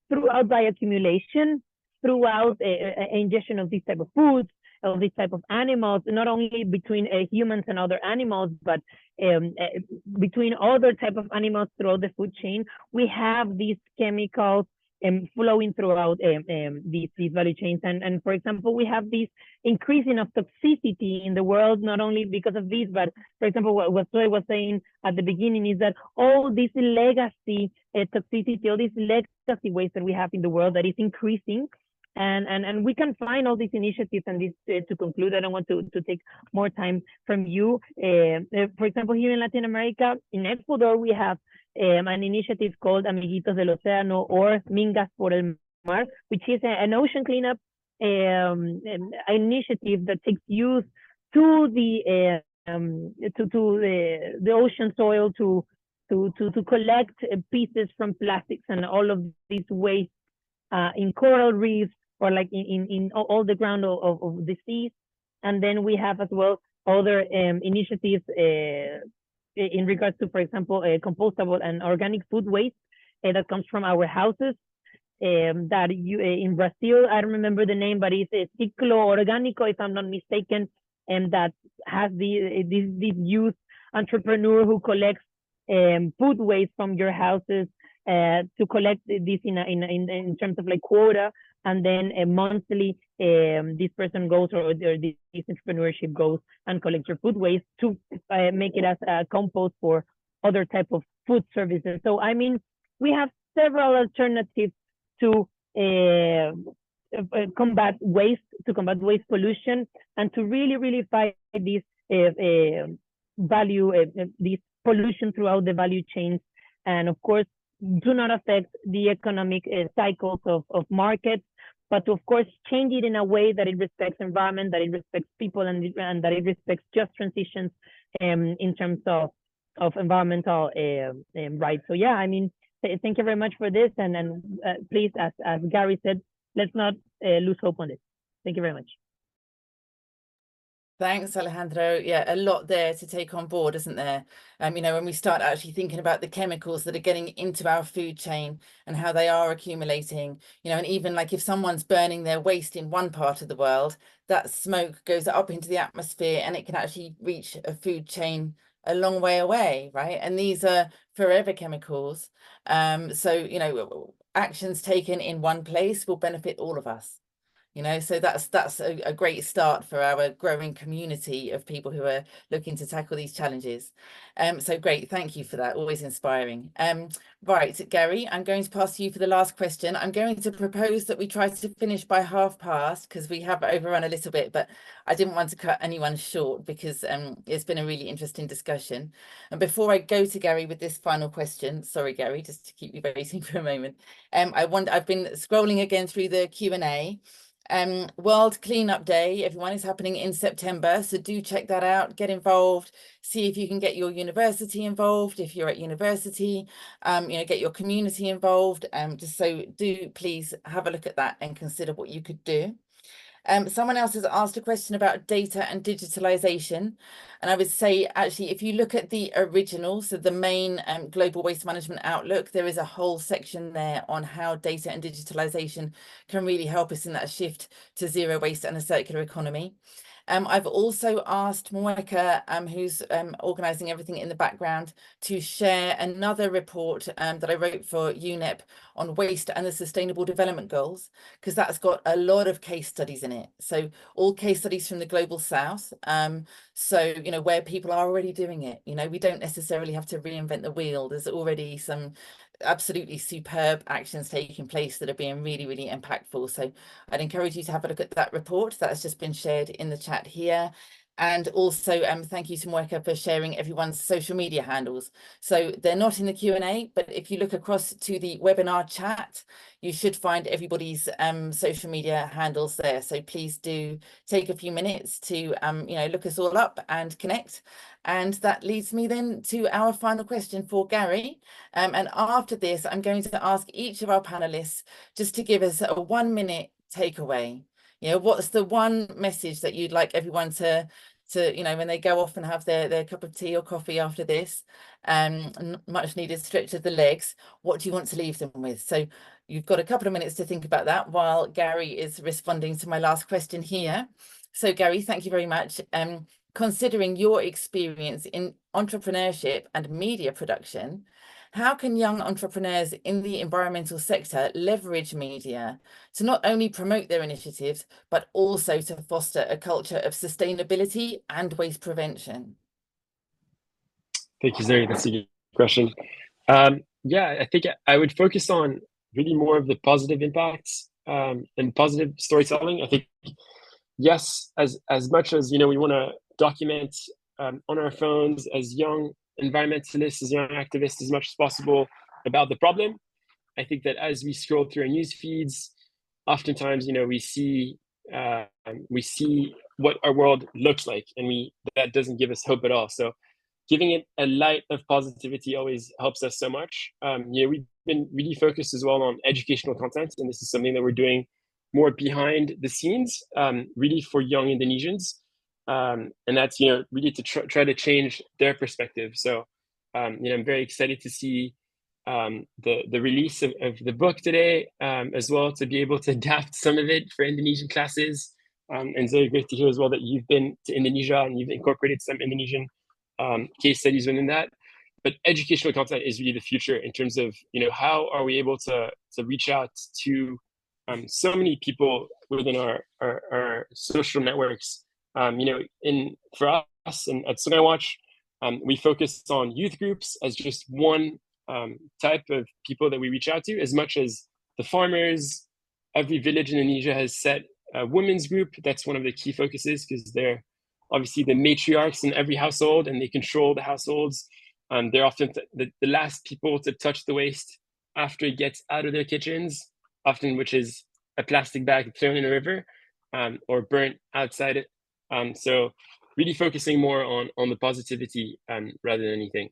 throughout bioaccumulation, throughout ingestion of these type of foods, of these type of animals, not only between humans and other animals, but between other type of animals throughout the food chain, we have these chemicals flowing throughout these value chains. And for example, we have this increasing of toxicity in the world, not only because of this, but for example, what Zoe was saying at the beginning is that all this legacy toxicity, all these legacy waste that we have in the world that is increasing. And we can find all these initiatives, and this to conclude, I don't want to take more time from you. For example, here in Latin America, in Ecuador, we have an initiative called Amiguitos del Océano, or Mingas por el Mar, which is an ocean cleanup initiative that takes youth to the ocean soil to collect pieces from plastics and all of these waste in coral reefs, or like in all the ground of the seas. And then we have as well other initiatives in regards to, for example, compostable and organic food waste that comes from our houses. That in Brazil, I don't remember the name, but it's Ciclo Orgánico, if I'm not mistaken, and that has this youth entrepreneur who collects food waste from your houses to collect this in terms of like quota, and then monthly this person goes, or this entrepreneurship goes and collects your food waste to make it as a compost for other type of food services. So I mean, we have several alternatives to combat waste pollution, and to really fight this this pollution throughout the value chains, and of course do not affect the economic cycles of markets, but to, of course, change it in a way that it respects environment, that it respects people, and that it respects just transitions in terms of environmental rights. So yeah, I mean, thank you very much for this, and please, as Gary said, let's not lose hope on this. Thank you very much. Thanks, Alejandro. Yeah, a lot there to take on board, isn't there? You know, when we start actually thinking about the chemicals that are getting into our food chain and how they are accumulating, you know, and even like if someone's burning their waste in one part of the world, that smoke goes up into the atmosphere and it can actually reach a food chain a long way away, right? And these are forever chemicals. So, you know, actions taken in one place will benefit all of us. You know, so that's a great start for our growing community of people who are looking to tackle these challenges. So great, thank you for that, always inspiring. Right, Gary, I'm going to pass to you for the last question. I'm going to propose that we try to finish by past, because we have overrun a little bit, but I didn't want to cut anyone short, because it's been a really interesting discussion. And before I go to Gary with this final question, sorry, Gary, just to keep you waiting for a moment, I've been scrolling again through the Q&A. World Cleanup Day, everyone, is happening in September. So do check that out, get involved, see if you can get your university involved. If you're at university, get your community involved. Just so do please have a look at that and consider what you could do. Someone else has asked a question about data and digitalization. And I would say, actually, if you look at the original, so the main Global Waste Management Outlook, there is a whole section there on how data and digitalization can really help us in that shift to zero waste and a circular economy. I've also asked Moeka, who's organising everything in the background, to share another report that I wrote for UNEP on waste and the Sustainable Development Goals, because that's got a lot of case studies in it. So all case studies from the Global South. So, where people are already doing it. We don't necessarily have to reinvent the wheel. There's already some absolutely superb actions taking place that are being really, really impactful. So I'd encourage you to have a look at that report that has just been shared in the chat here. And also thank you to Moeka for sharing everyone's social media handles. So they're not in the Q&A, but if you look across to the webinar chat, you should find everybody's social media handles there. So please do take a few minutes to look us all up and connect. And that leads me then to our final question for Gary. And after this, I'm going to ask each of our panelists just to give us a 1-minute takeaway. What's the one message that you'd like everyone to when they go off and have their cup of tea or coffee after this, much needed stretch of the legs, what do you want to leave them with? So you've got a couple of minutes to think about that while Gary is responding to my last question here. So Gary, thank you very much. Considering your experience in entrepreneurship and media production, how can young entrepreneurs in the environmental sector leverage media to not only promote their initiatives, but also to foster a culture of sustainability and waste prevention? Thank you, Zoe. That's a good question. Yeah, I think I would focus on really more of the positive impacts and positive storytelling. I think, yes, as much as we want to document on our phones as young environmentalists, as young activists, as much as possible about the problem, I think that as we scroll through our news feeds, oftentimes we see what our world looks like, and that doesn't give us hope at all. So giving it a light of positivity always helps us so much. We've been really focused as well on educational content, and this is something that we're doing more behind the scenes, really for young Indonesians. And that's really to try to change their perspective. So I'm very excited to see the release of the book today, as well, to be able to adapt some of it for Indonesian classes. And it's very great to hear as well that you've been to Indonesia and you've incorporated some Indonesian case studies within that. But educational content is really the future in terms of how are we able to reach out to so many people within our social networks. For us and at Sungai Watch, we focus on youth groups as just one type of people that we reach out to, as much as the farmers. Every village in Indonesia has set a women's group. That's one of the key focuses, because they're obviously the matriarchs in every household and they control the households. They're often the last people to touch the waste after it gets out of their kitchens, often which is a plastic bag thrown in a river or burnt outside it. So really focusing more on the positivity rather than anything.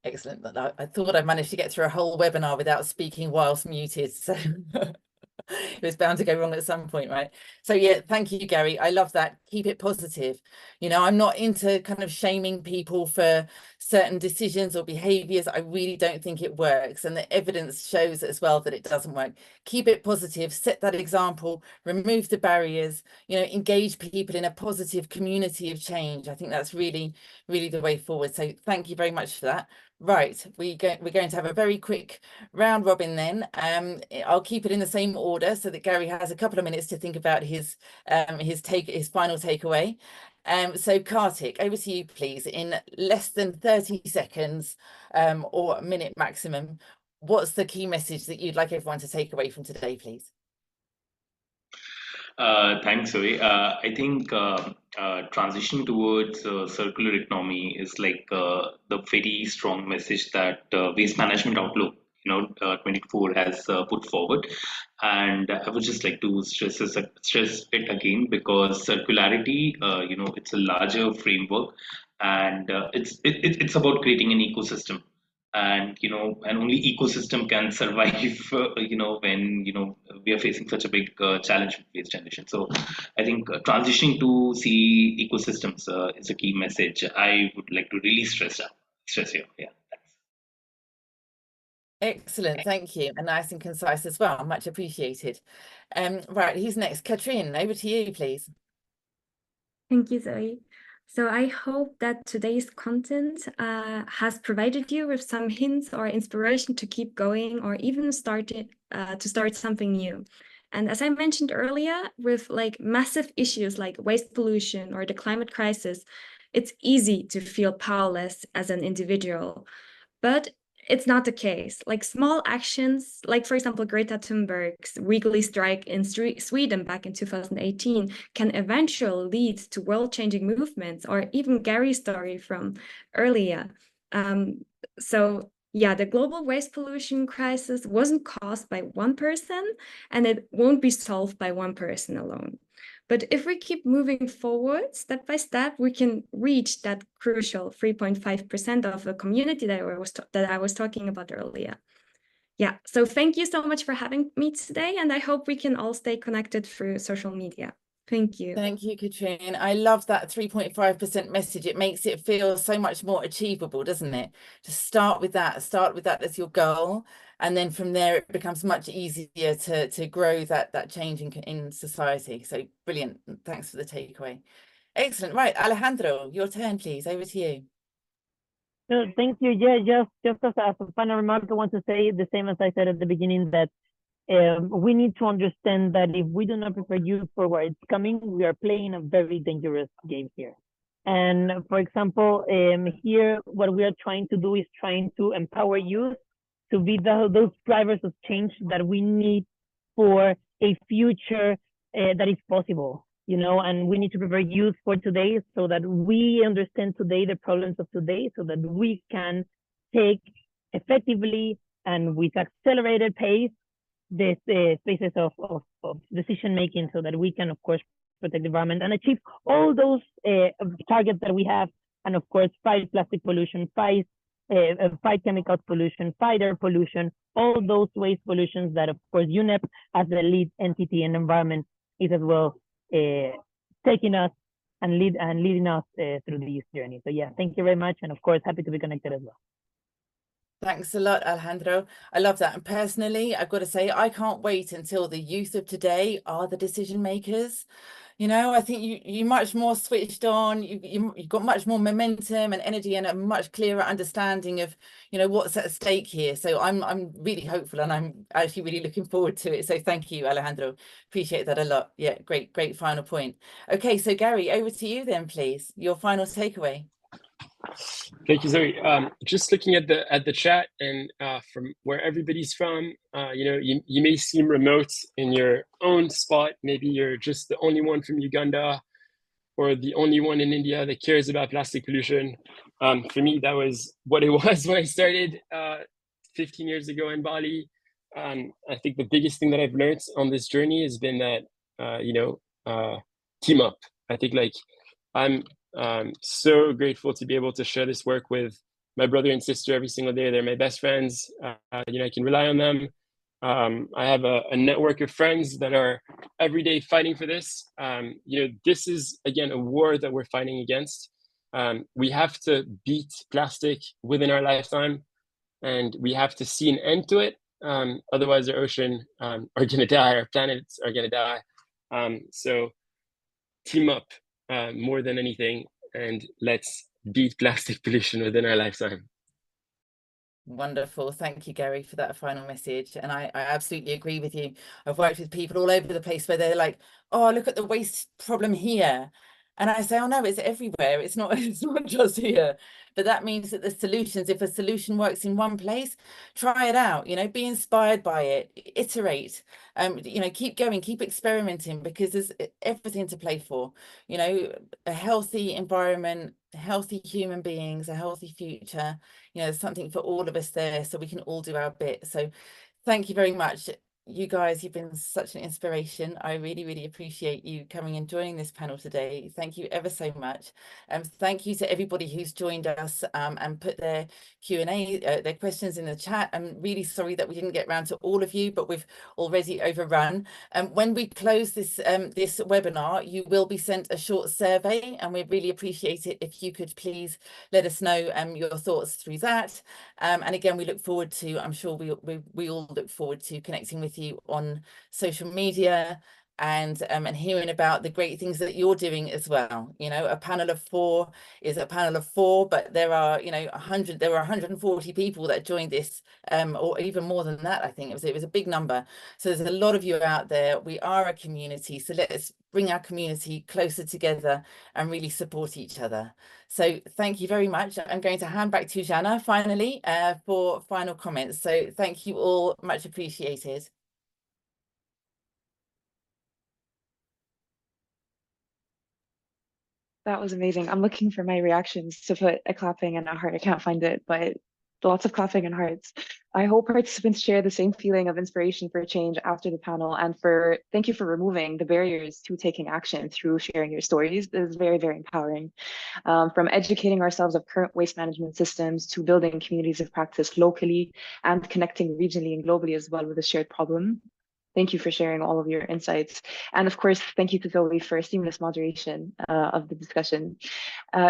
Excellent. I thought I managed to get through a whole webinar without speaking whilst muted. So it was bound to go wrong at some point, right? So yeah, thank you, Gary. I love that. Keep it positive. I'm not into kind of shaming people for certain decisions or behaviors. I really don't think it works. And the evidence shows as well that it doesn't work. Keep it positive, set that example, remove the barriers, engage people in a positive community of change. I think that's really, really the way forward. So thank you very much for that. Right, we're going to have a very quick round robin then. I'll keep it in the same order so that Gary has a couple of minutes to think about his final takeaway. So Kartik, over to you, please, in less than 30 seconds or a minute maximum. What's the key message that you'd like everyone to take away from today, please? Thanks, Zoe. I think transition towards circular economy is like the very strong message that Waste Management Outlook 24 has put forward. And I would just like to stress it again, because circularity, it's a larger framework, and it's about creating an ecosystem. And and only ecosystem can survive when we are facing such a big challenge with waste generation. So I think transitioning to CE ecosystems is a key message I would like to really stress here. Yeah. Excellent, thank you, and nice and concise as well, much appreciated. Right, who's next? Katrin, over to you, please. Thank you, Zoe. So I hope that today's content has provided you with some hints or inspiration to keep going, or even to start something new. And as I mentioned earlier, with like massive issues like waste pollution or the climate crisis, it's easy to feel powerless as an individual. But it's not the case. Like small actions, like for example, Greta Thunberg's weekly strike in Sweden back in 2018, can eventually lead to world-changing movements, or even Gary's story from earlier. So yeah, the global waste pollution crisis wasn't caused by one person, and it won't be solved by one person alone. But if we keep moving forward step by step, we can reach that crucial 3.5% of the community that I was talking about earlier. Yeah, so thank you so much for having me today, and I hope we can all stay connected through social media. Thank you. Thank you, Katrin. I love that 3.5% message. It makes it feel so much more achievable, doesn't it? To start with that as your goal. And then from there, it becomes much easier to grow that change in society. So brilliant. Thanks for the takeaway. Excellent. Right, Alejandro, your turn, please. Over to you. No, thank you. Yeah, just as a final remark, I want to say the same as I said at the beginning, that we need to understand that if we do not prepare youth for where it's coming, we are playing a very dangerous game here. And for example, here, what we are trying to do is trying to empower youth to be those drivers of change that we need for a future that is possible, and we need to prepare youth for today so that we understand today the problems of today, so that we can take effectively and with accelerated pace the spaces of decision making, so that we can, of course, protect the environment and achieve all those targets that we have, and of course fight plastic pollution, fight chemical pollution, fight air pollution, all those waste pollutions that, of course, UNEP as the lead entity in environment is as well taking us and leading us through this journey. So yeah, thank you very much, and of course happy to be connected as well. Thanks a lot, Alejandro. I love that. And personally, I've got to say, I can't wait until the youth of today are the decision makers. I think you're much more switched on. You've got much more momentum and energy, and a much clearer understanding of, what's at stake here. So I'm really hopeful, and I'm actually really looking forward to it. So thank you, Alejandro. Appreciate that a lot. Yeah, great final point. Okay, so Gary, over to you then, please. Your final takeaway. Thank you, Zoe. Just looking at the chat, and from where everybody's from, you may seem remote in your own spot. Maybe you're just the only one from Uganda, or the only one in India that cares about plastic pollution. For me, that was what it was when I started 15 years ago in Bali. I think the biggest thing that I've learned on this journey has been that team up. I think I'm so grateful to be able to share this work with my brother and sister every single day. They're my best friends. I can rely on them. I have a network of friends that are every day fighting for this. This is, again, a war that we're fighting against. We have to beat plastic within our lifetime, and we have to see an end to it. Otherwise, our ocean are going to die, our planets are going to die. So team up more than anything, and let's beat plastic pollution within our lifetime. Wonderful. Thank you, Gary, for that final message. And I absolutely agree with you. I've worked with people all over the place where they're like, oh, look at the waste problem here. And I say, oh no, it's everywhere. It's not, it's not just here. But that means that the solutions, if a solution works in one place, try it out, you know, be inspired by it, iterate, you know, keep going, keep experimenting, because there's everything to play for, you know, a healthy environment, healthy human beings, a healthy future, you know, there's something for all of us there, so we can all do our bit. So thank you very much. You guys, you've been such an inspiration. I really, really appreciate you coming and joining this panel today. Thank you ever so much. Thank you to everybody who's joined us and put their Q&A, their questions in the chat. I'm really sorry that we didn't get around to all of you, but we've already overrun. When we close this this webinar, you will be sent a short survey, and we'd really appreciate it if you could please let us know your thoughts through that. And again, we look forward to, I'm sure we all look forward to connecting with you on social media and hearing about the great things that you're doing as well. You know, a panel of 4 is a panel of 4, but there are, you know, there were 140 people that joined this, or even more than that. I think it was a big number. So there's a lot of you out there. We are a community, so let's bring our community closer together and really support each other. So thank you very much. I'm going to hand back to Jana finally for final comments. So thank you all, much appreciated. That was amazing. I'm looking for my reactions to put a clapping and a heart. I can't find it, but lots of clapping and hearts. I hope participants share the same feeling of inspiration for change after the panel, and thank you for removing the barriers to taking action through sharing your stories. This is very, very empowering. From educating ourselves of current waste management systems to building communities of practice locally and connecting regionally and globally as well with a shared problem. Thank you for sharing all of your insights. And of course, thank you to Zoe for seamless moderation of the discussion.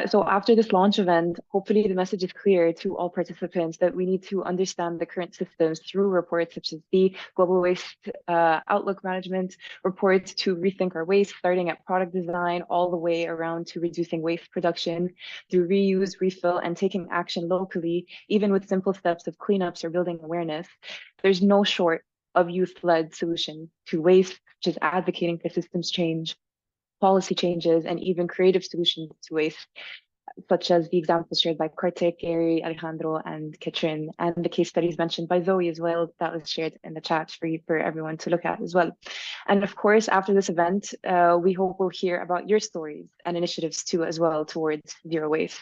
So after this launch event, hopefully the message is clear to all participants that we need to understand the current systems through reports such as the Global Waste Outlook Management report to rethink our waste, starting at product design all the way around to reducing waste production through reuse, refill, and taking action locally, even with simple steps of cleanups or building awareness. There's no short of youth-led solution to waste, such as advocating for systems change, policy changes, and even creative solutions to waste, such as the examples shared by Kartik, Gary, Alejandro, and Katrin, and the case studies mentioned by Zoe as well, that was shared in the chat for everyone to look at as well. And of course, after this event, we hope we'll hear about your stories and initiatives too as well towards zero waste.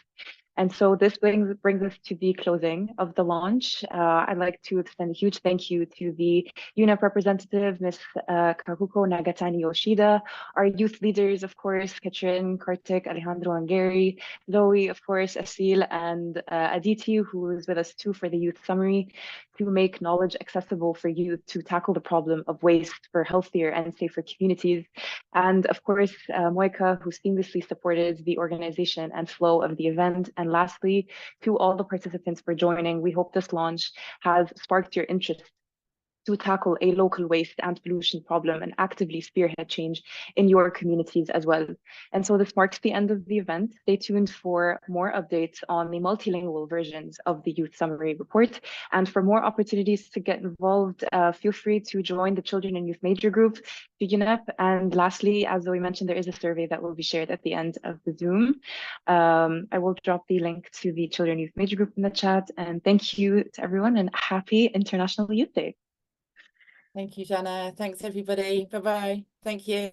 And so this brings us to the closing of the launch. I'd like to extend a huge thank you to the UNEP representative, Ms. Kahuko Nagatani Yoshida, our youth leaders, of course, Katrin, Kartik, Alejandro, and Gary, Zoe, of course, Asil, and Aditi, who is with us too for the youth summary, to make knowledge accessible for youth to tackle the problem of waste for healthier and safer communities. And of course, Moika, who seamlessly supported the organization and flow of the event. And lastly, to all the participants for joining, we hope this launch has sparked your interest to tackle a local waste and pollution problem and actively spearhead change in your communities as well. And so this marks the end of the event. Stay tuned for more updates on the multilingual versions of the Youth Summary Report. And for more opportunities to get involved, feel free to join the Children and Youth Major Group to UNEP. And lastly, as Zoe mentioned, there is a survey that will be shared at the end of the Zoom. I will drop the link to the Children and Youth Major Group in the chat. And thank you to everyone, and happy International Youth Day. Thank you, Jana. Thanks, everybody. Bye-bye. Thank you.